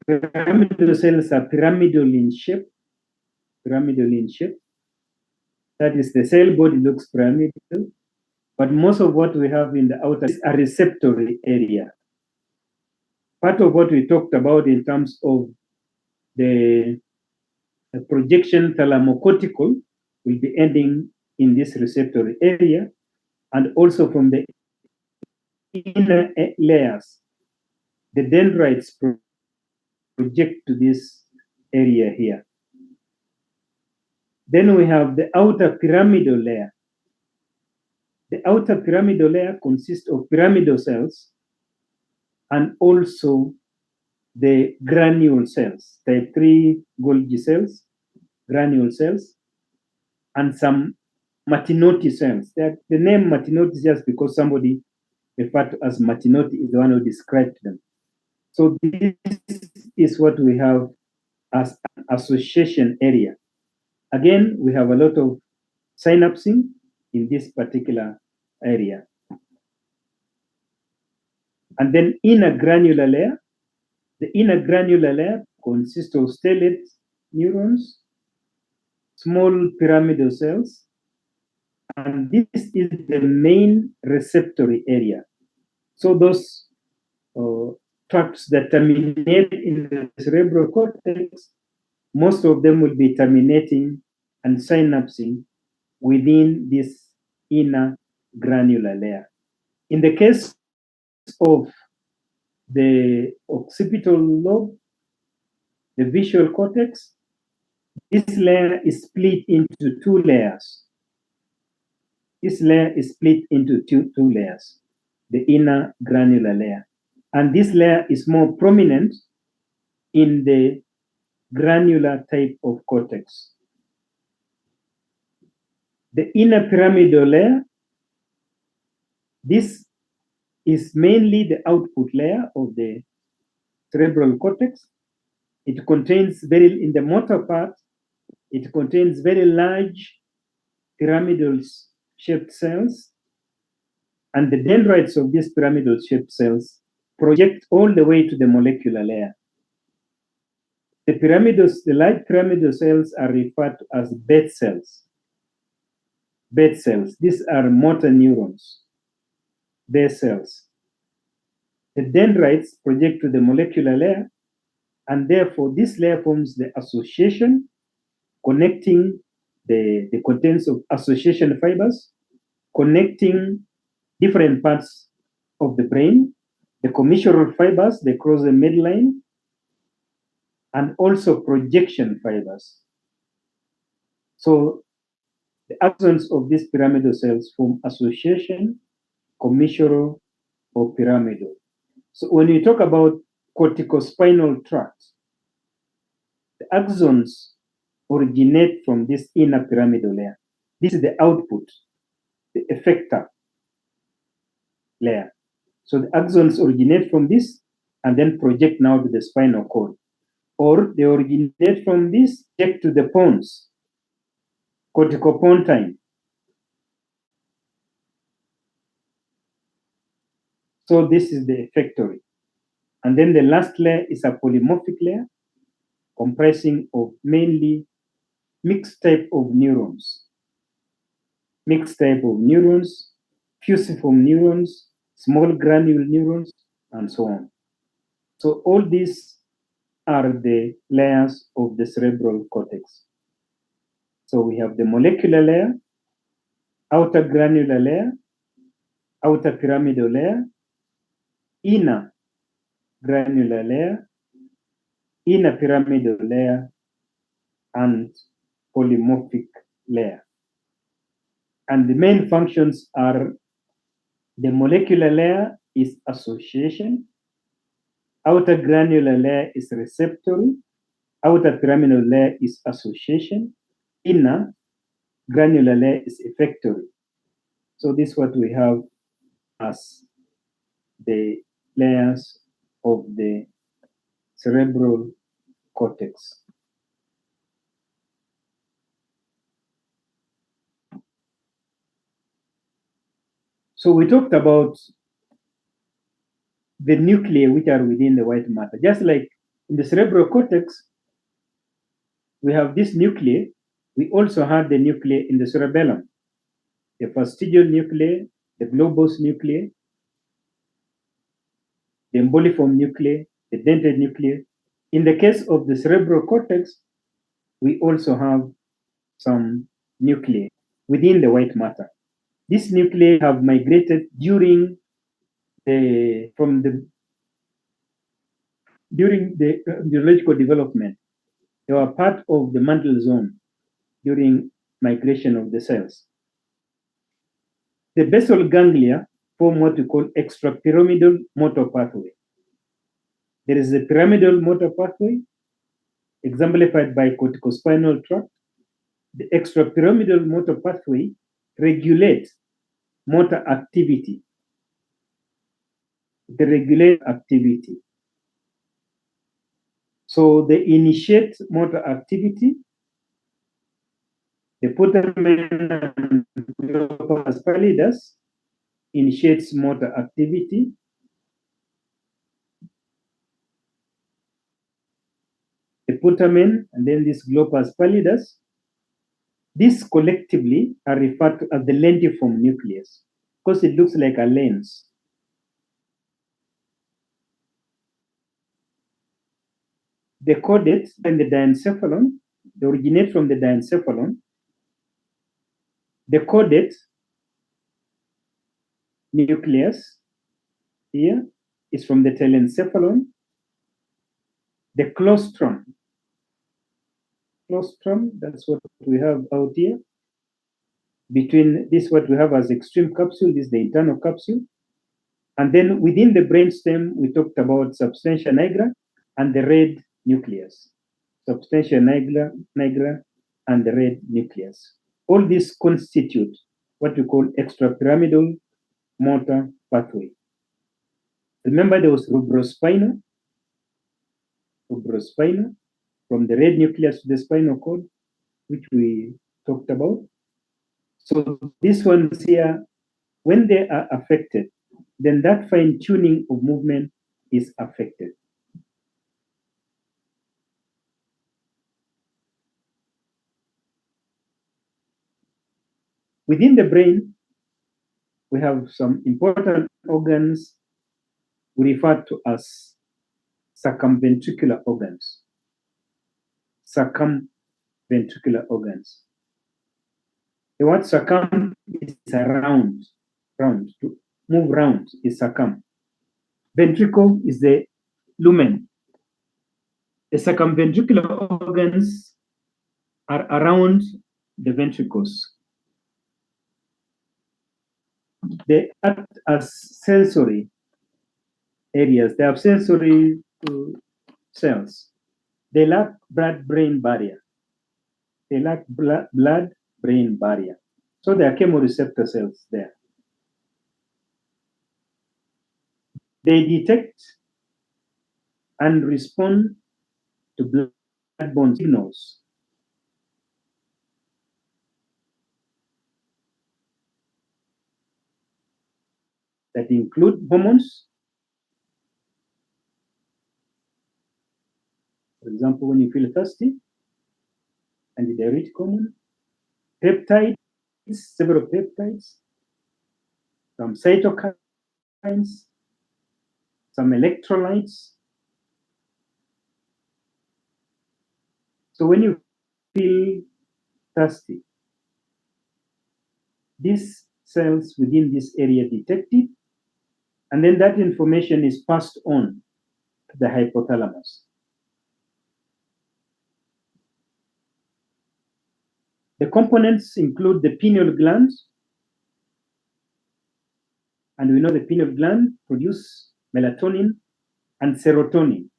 Pyramidal cells are pyramidal in shape. That is, the cell body looks pyramidal, but most of what we have in the outer is a receptory area. Part of what we talked about in terms of the projection thalamocortical will be ending in this receptory area, and also from the inner layers, the dendrites project to this area here. Then we have the outer pyramidal layer. The outer pyramidal layer consists of pyramidal cells and also the granule cells, type 3 Golgi cells, granule cells, and some Martinotti cells. The name Martinotti is just because somebody referred to as Martinotti is the one who described them. So this is what we have as an association area. Again, we have a lot of synapsing in this particular area. And then inner granular layer. The inner granular layer consists of stellate neurons, small pyramidal cells, and this is the main receptory area. So those tracts that terminate in the cerebral cortex, most of them will be terminating and synapsing within this inner granular layer. In the case of the occipital lobe, the visual cortex, this layer is split into two layers. This layer is split into two layers, the inner granular layer. And this layer is more prominent in the granular type of cortex. The inner pyramidal layer, this is mainly the output layer of the cerebral cortex. It contains in the motor part, it contains very large pyramidal shaped cells, and the dendrites of these pyramidal shaped cells project all the way to the molecular layer. The large pyramidal cells are referred to as bed cells. Bed cells, these are motor neurons, bed cells. The dendrites project to the molecular layer, and therefore this layer forms the association connecting the contents of association fibers, connecting different parts of the brain, the commissural fibers, they cross the midline, and also projection fibers. So the axons of these pyramidal cells form association, commissural, or pyramidal. So when we talk about corticospinal tract, the axons originate from this inner pyramidal layer. This is the output, the effector layer. So the axons originate from this and then project now to the spinal cord. Or they originate from this, take to the pons, corticopontine. So this is the effectory. And then the last layer is a polymorphic layer comprising of mainly mixed type of neurons. Mixed type of neurons, fusiform neurons, small granule neurons, and so on. So all these are the layers of the cerebral cortex. So we have the molecular layer, outer granular layer, outer pyramidal layer, inner granular layer, inner pyramidal layer, and polymorphic layer. And the main functions are the molecular layer is association, outer granular layer is receptory, outer pyramidal layer is association, inner granular layer is effectory. So this is what we have as the layers of the cerebral cortex. So we talked about the nuclei which are within the white matter. Just like in the cerebral cortex, we have this nuclei. We also have the nuclei in the cerebellum, the fastigial nuclei, the globose nuclei, the emboliform nuclei, the dentate nuclei. In the case of the cerebral cortex, we also have some nuclei within the white matter. These nuclei have migrated during the neurological development. They were part of the mantle zone during migration of the cells. The basal ganglia form what we call extrapyramidal motor pathway. There is a pyramidal motor pathway exemplified by corticospinal tract. The extrapyramidal motor pathway regulates motor activity. They regulate activity. So they initiate motor activity. The putamen and globus pallidus initiates motor activity. The putamen and then this globus pallidus, these collectively are referred to as the lentiform nucleus because it looks like a lens. The chordates and the diencephalon, they originate from the diencephalon. The chordate nucleus here is from the telencephalon. The claustrum, that's what we have out here. Between this, what we have as extreme capsule, this is the internal capsule. And then within the brainstem, we talked about substantia nigra and the red nucleus. Substantia nigra and the red nucleus. All these constitute what we call extrapyramidal motor pathway. Remember, there was rubrospinal from the red nucleus to the spinal cord, which we talked about. So these ones here, when they are affected, then that fine tuning of movement is affected. Within the brain, we have some important organs we refer to as circumventricular organs. Circumventricular organs. The word circum is around, to move round is circum. Ventricle is the lumen. The circumventricular organs are around the ventricles. They act as sensory areas. They have sensory cells. They lack blood-brain barrier. They lack blood-brain barrier. So there are chemoreceptor cells there. They detect and respond to blood-borne signals. That include hormones. For example, when you feel thirsty, and the diuretic hormone, peptides, several peptides, some cytokines, some electrolytes. So when you feel thirsty, these cells within this area detect it, and then that information is passed on to the hypothalamus. The components include the pineal gland, and we know the pineal gland produces melatonin and serotonin.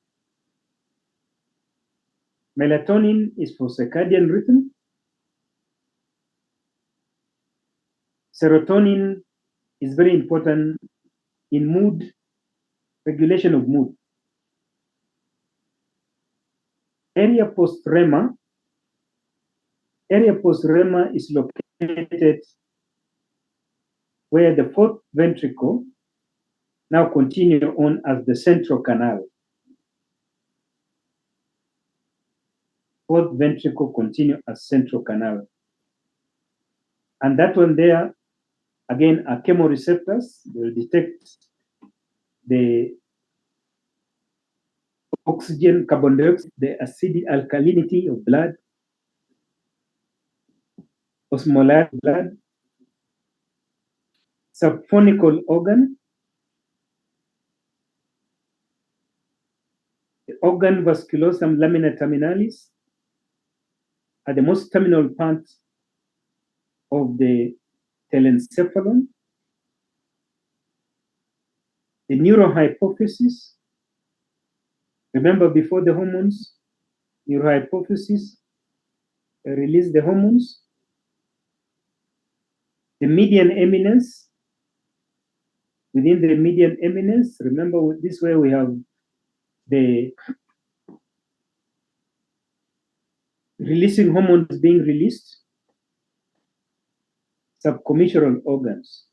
Melatonin is for circadian rhythm. Serotonin is very important in mood, regulation of mood. Area post rema is located where the fourth ventricle now continue on as the central canal. Fourth ventricle continue as central canal. And that one there, again, are chemoreceptors. They will detect the oxygen, carbon dioxide, the acidic alkalinity of blood, osmolar blood, subphonical organ, the organ vasculosum lamina terminalis are the most terminal parts of the telencephalon. The neurohypophysis, remember before the hormones, neurohypophysis release the hormones. The median eminence, within the median eminence, remember this way we have the releasing hormones being released, subcommissural organs.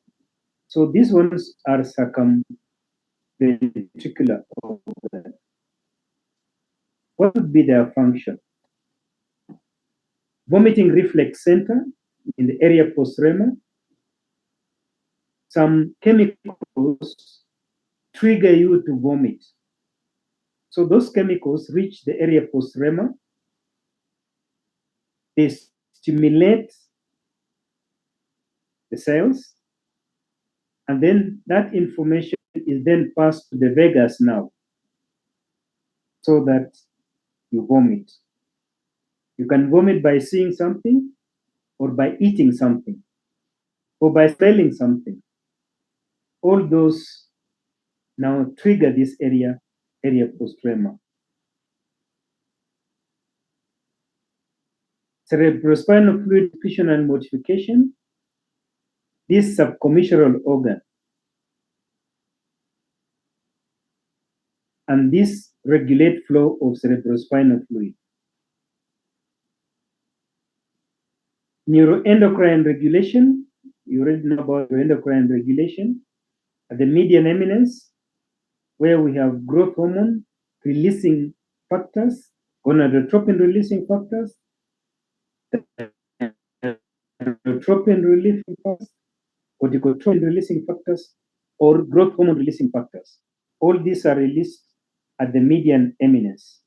So these ones are circumventricular organs. What would be their function? Vomiting reflex center in the area postrema. Some chemicals trigger you to vomit. So those chemicals reach the area postrema. They stimulate the cells, and then that information is then passed to the vagus nerve so that you vomit. You can vomit by seeing something, or by eating something, or by smelling something. All those now trigger this area postrema. Cerebrospinal fluid diffusion and modification, this subcommissural organ, and this regulate flow of cerebrospinal fluid. Neuroendocrine regulation, you already know about neuroendocrine regulation. At the median eminence, where we have growth hormone releasing factors, gonadotropin releasing factors, gonadotropin releasing factors, corticotropin releasing factors, or growth hormone releasing factors. All these are released at the median eminence,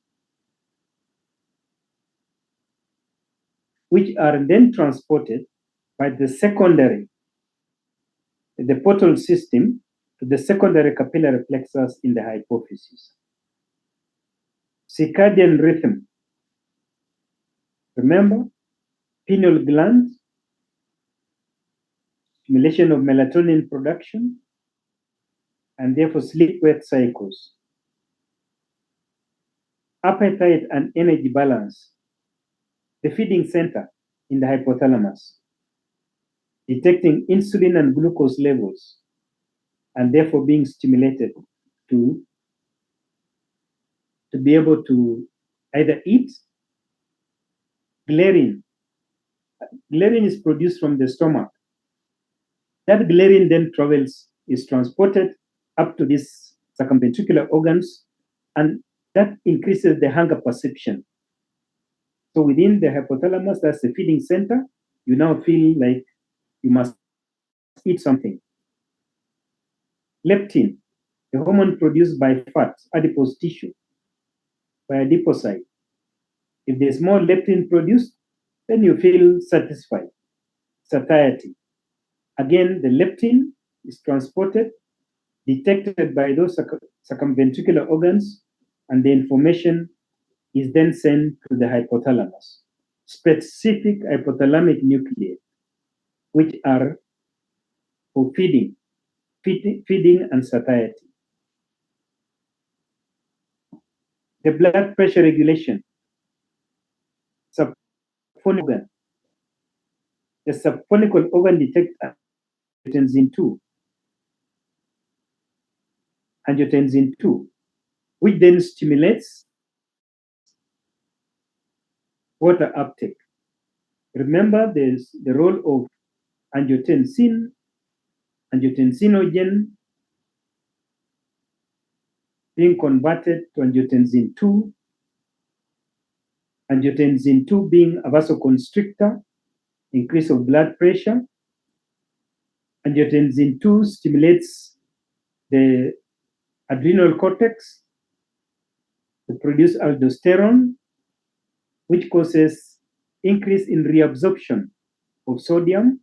which are then transported by the secondary, the portal system, to the secondary capillary plexus in the hypophysis. Circadian rhythm. Remember, pineal gland, stimulation of melatonin production, and therefore sleep-wake cycles. Appetite and energy balance. The feeding center in the hypothalamus, detecting insulin and glucose levels, and therefore being stimulated to be able to either eat. Ghrelin. Ghrelin is produced from the stomach. That ghrelin then is transported up to these circumventricular organs, and that increases the hunger perception. So within the hypothalamus, that's the feeding center, you now feel like you must eat something. Leptin, the hormone produced by fat, adipose tissue, by adipocyte. If there's more leptin produced, then you feel satisfied, satiety. Again, the leptin is transported, detected by those circumventricular organs, and the information is then sent to the hypothalamus. Specific hypothalamic nuclei, which are for feeding and satiety. The blood pressure regulation, subphonic organ. The subphonical organ detects angiotensin 2, which then stimulates water uptake. Remember, there's the role of angiotensinogen being converted to angiotensin 2, angiotensin 2 being a vasoconstrictor, increase of blood pressure. Angiotensin 2 stimulates the adrenal cortex to produce aldosterone, which causes increase in reabsorption of sodium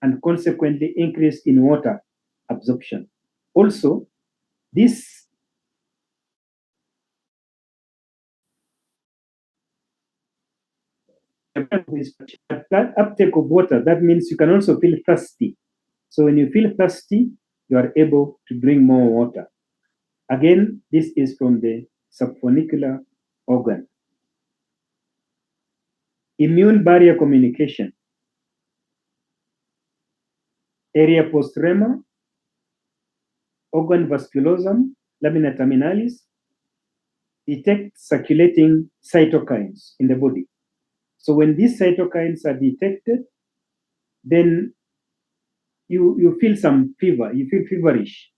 and consequently increase in water absorption. Also, this uptake of water, that means you can also feel thirsty. So when you feel thirsty, you are able to drink more water. Again, this is from the subphonicular organ. Immune barrier communication. Area postrema, organ vasculosum, lamina terminalis, detect circulating cytokines in the body. So when these cytokines are detected, then you feel some fever, you feel feverish,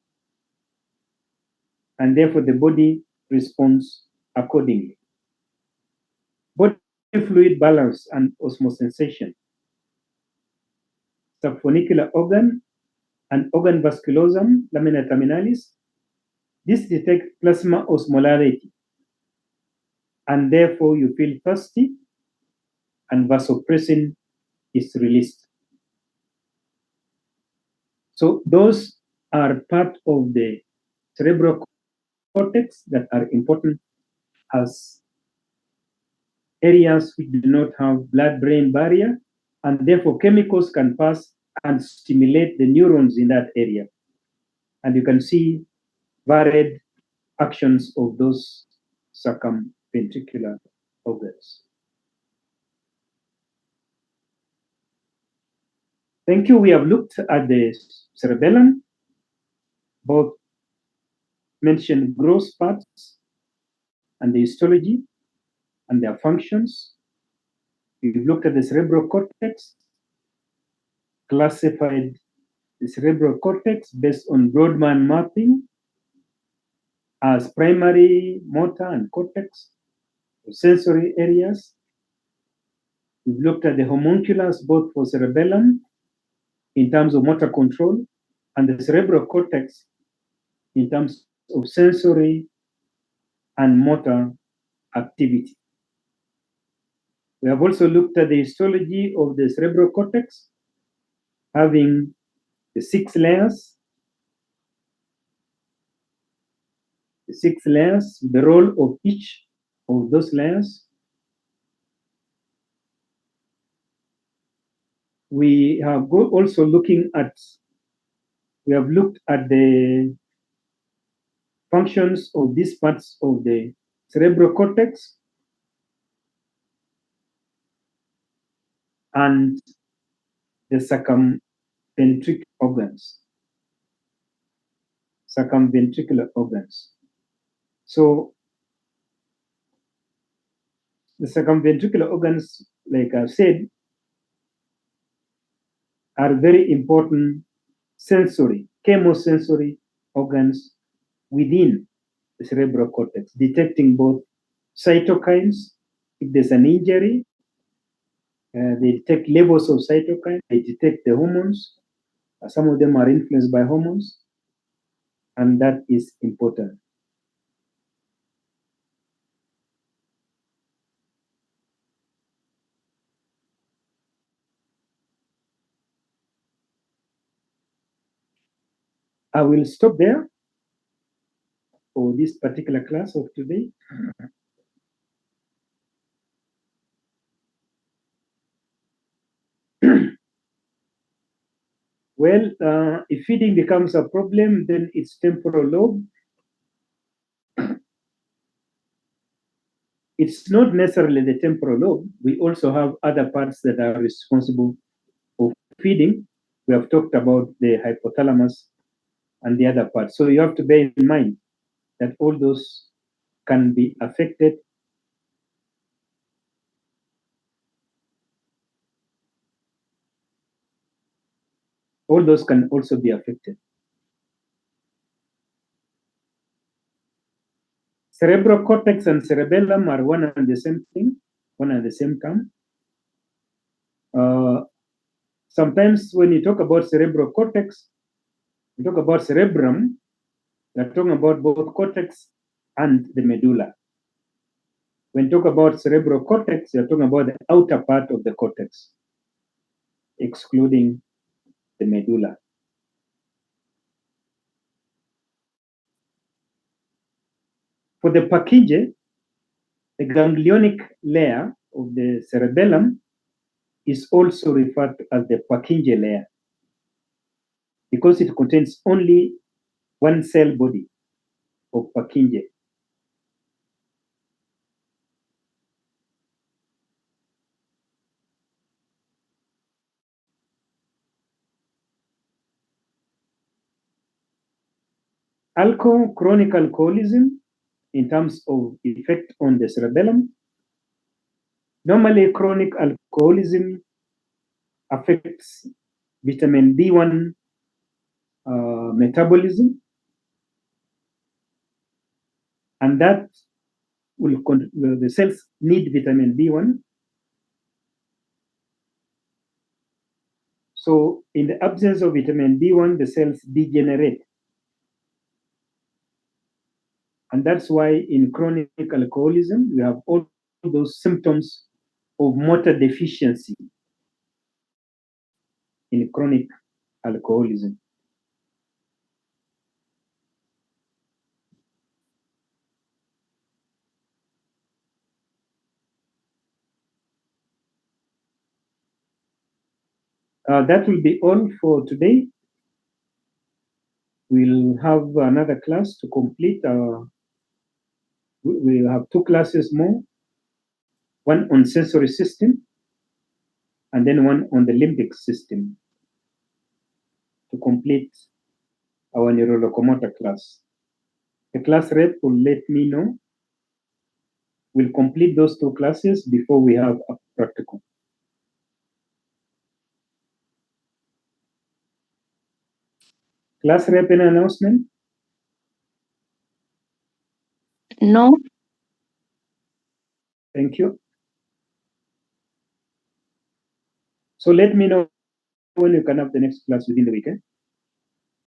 and therefore the body responds accordingly. Body fluid balance and osmosensation, subfunicular organ and organ vasculosum, lamina terminalis. This detects plasma osmolarity, and therefore you feel thirsty, and vasopressin is released. So those are part of the cerebral cortex that are important as areas which do not have blood-brain barrier, and therefore chemicals can pass and stimulate the neurons in that area. And you can see varied actions of those circumventricular organs. Thank you. We have looked at the cerebellum, both mentioned gross parts and the histology and their functions. We've looked at the cerebral cortex, classified the cerebral cortex based on Brodmann mapping as primary, motor, and cortex, sensory areas. We've looked at the homunculus both for cerebellum in terms of motor control and the cerebral cortex in terms of sensory and motor activity. We have also looked at the histology of the cerebral cortex, having the 6 layers, the role of each of those layers. We have also looked at the functions of these parts of the cerebral cortex and the circumventricular organs. So the circumventricular organs, like I've said, are very important chemosensory organs within the cerebral cortex, detecting both cytokines. If there's an injury, they detect levels of cytokines, they detect the hormones. Some of them are influenced by hormones, and that is important. I will stop there for this particular class of today. Well, if feeding becomes a problem, then it's temporal lobe. It's not necessarily the temporal lobe. We also have other parts that are responsible for feeding. We have talked about the hypothalamus and the other parts. So you have to bear in mind that all those can be affected. All those can also be affected. Cerebral cortex and cerebellum are one and the same thing, one and the same term. Sometimes when you talk about cerebral cortex, you talk about cerebrum, you're talking about both cortex and the medulla. When you talk about cerebral cortex, you're talking about the outer part of the cortex, excluding the medulla. For the Purkinje, the ganglionic layer of the cerebellum is also referred to as the Purkinje layer because it contains only one cell body of Purkinje. Chronic alcoholism, in terms of effect on the cerebellum, Normally, chronic alcoholism affects vitamin B1 metabolism, and that the cells need vitamin B1. So in the absence of vitamin B1, the cells degenerate. And that's why in chronic alcoholism, we have all those symptoms of motor deficiency in chronic alcoholism. That will be all for today. We'll have another class to complete. We'll have 2 classes more, one on sensory system and then one on the limbic system to complete our neurolocomotor class. The class rep will let me know. We'll complete those 2 classes before we have a practical. Class rep, an announcement? No. Thank you. So let me know when you can have the next class within the weekend.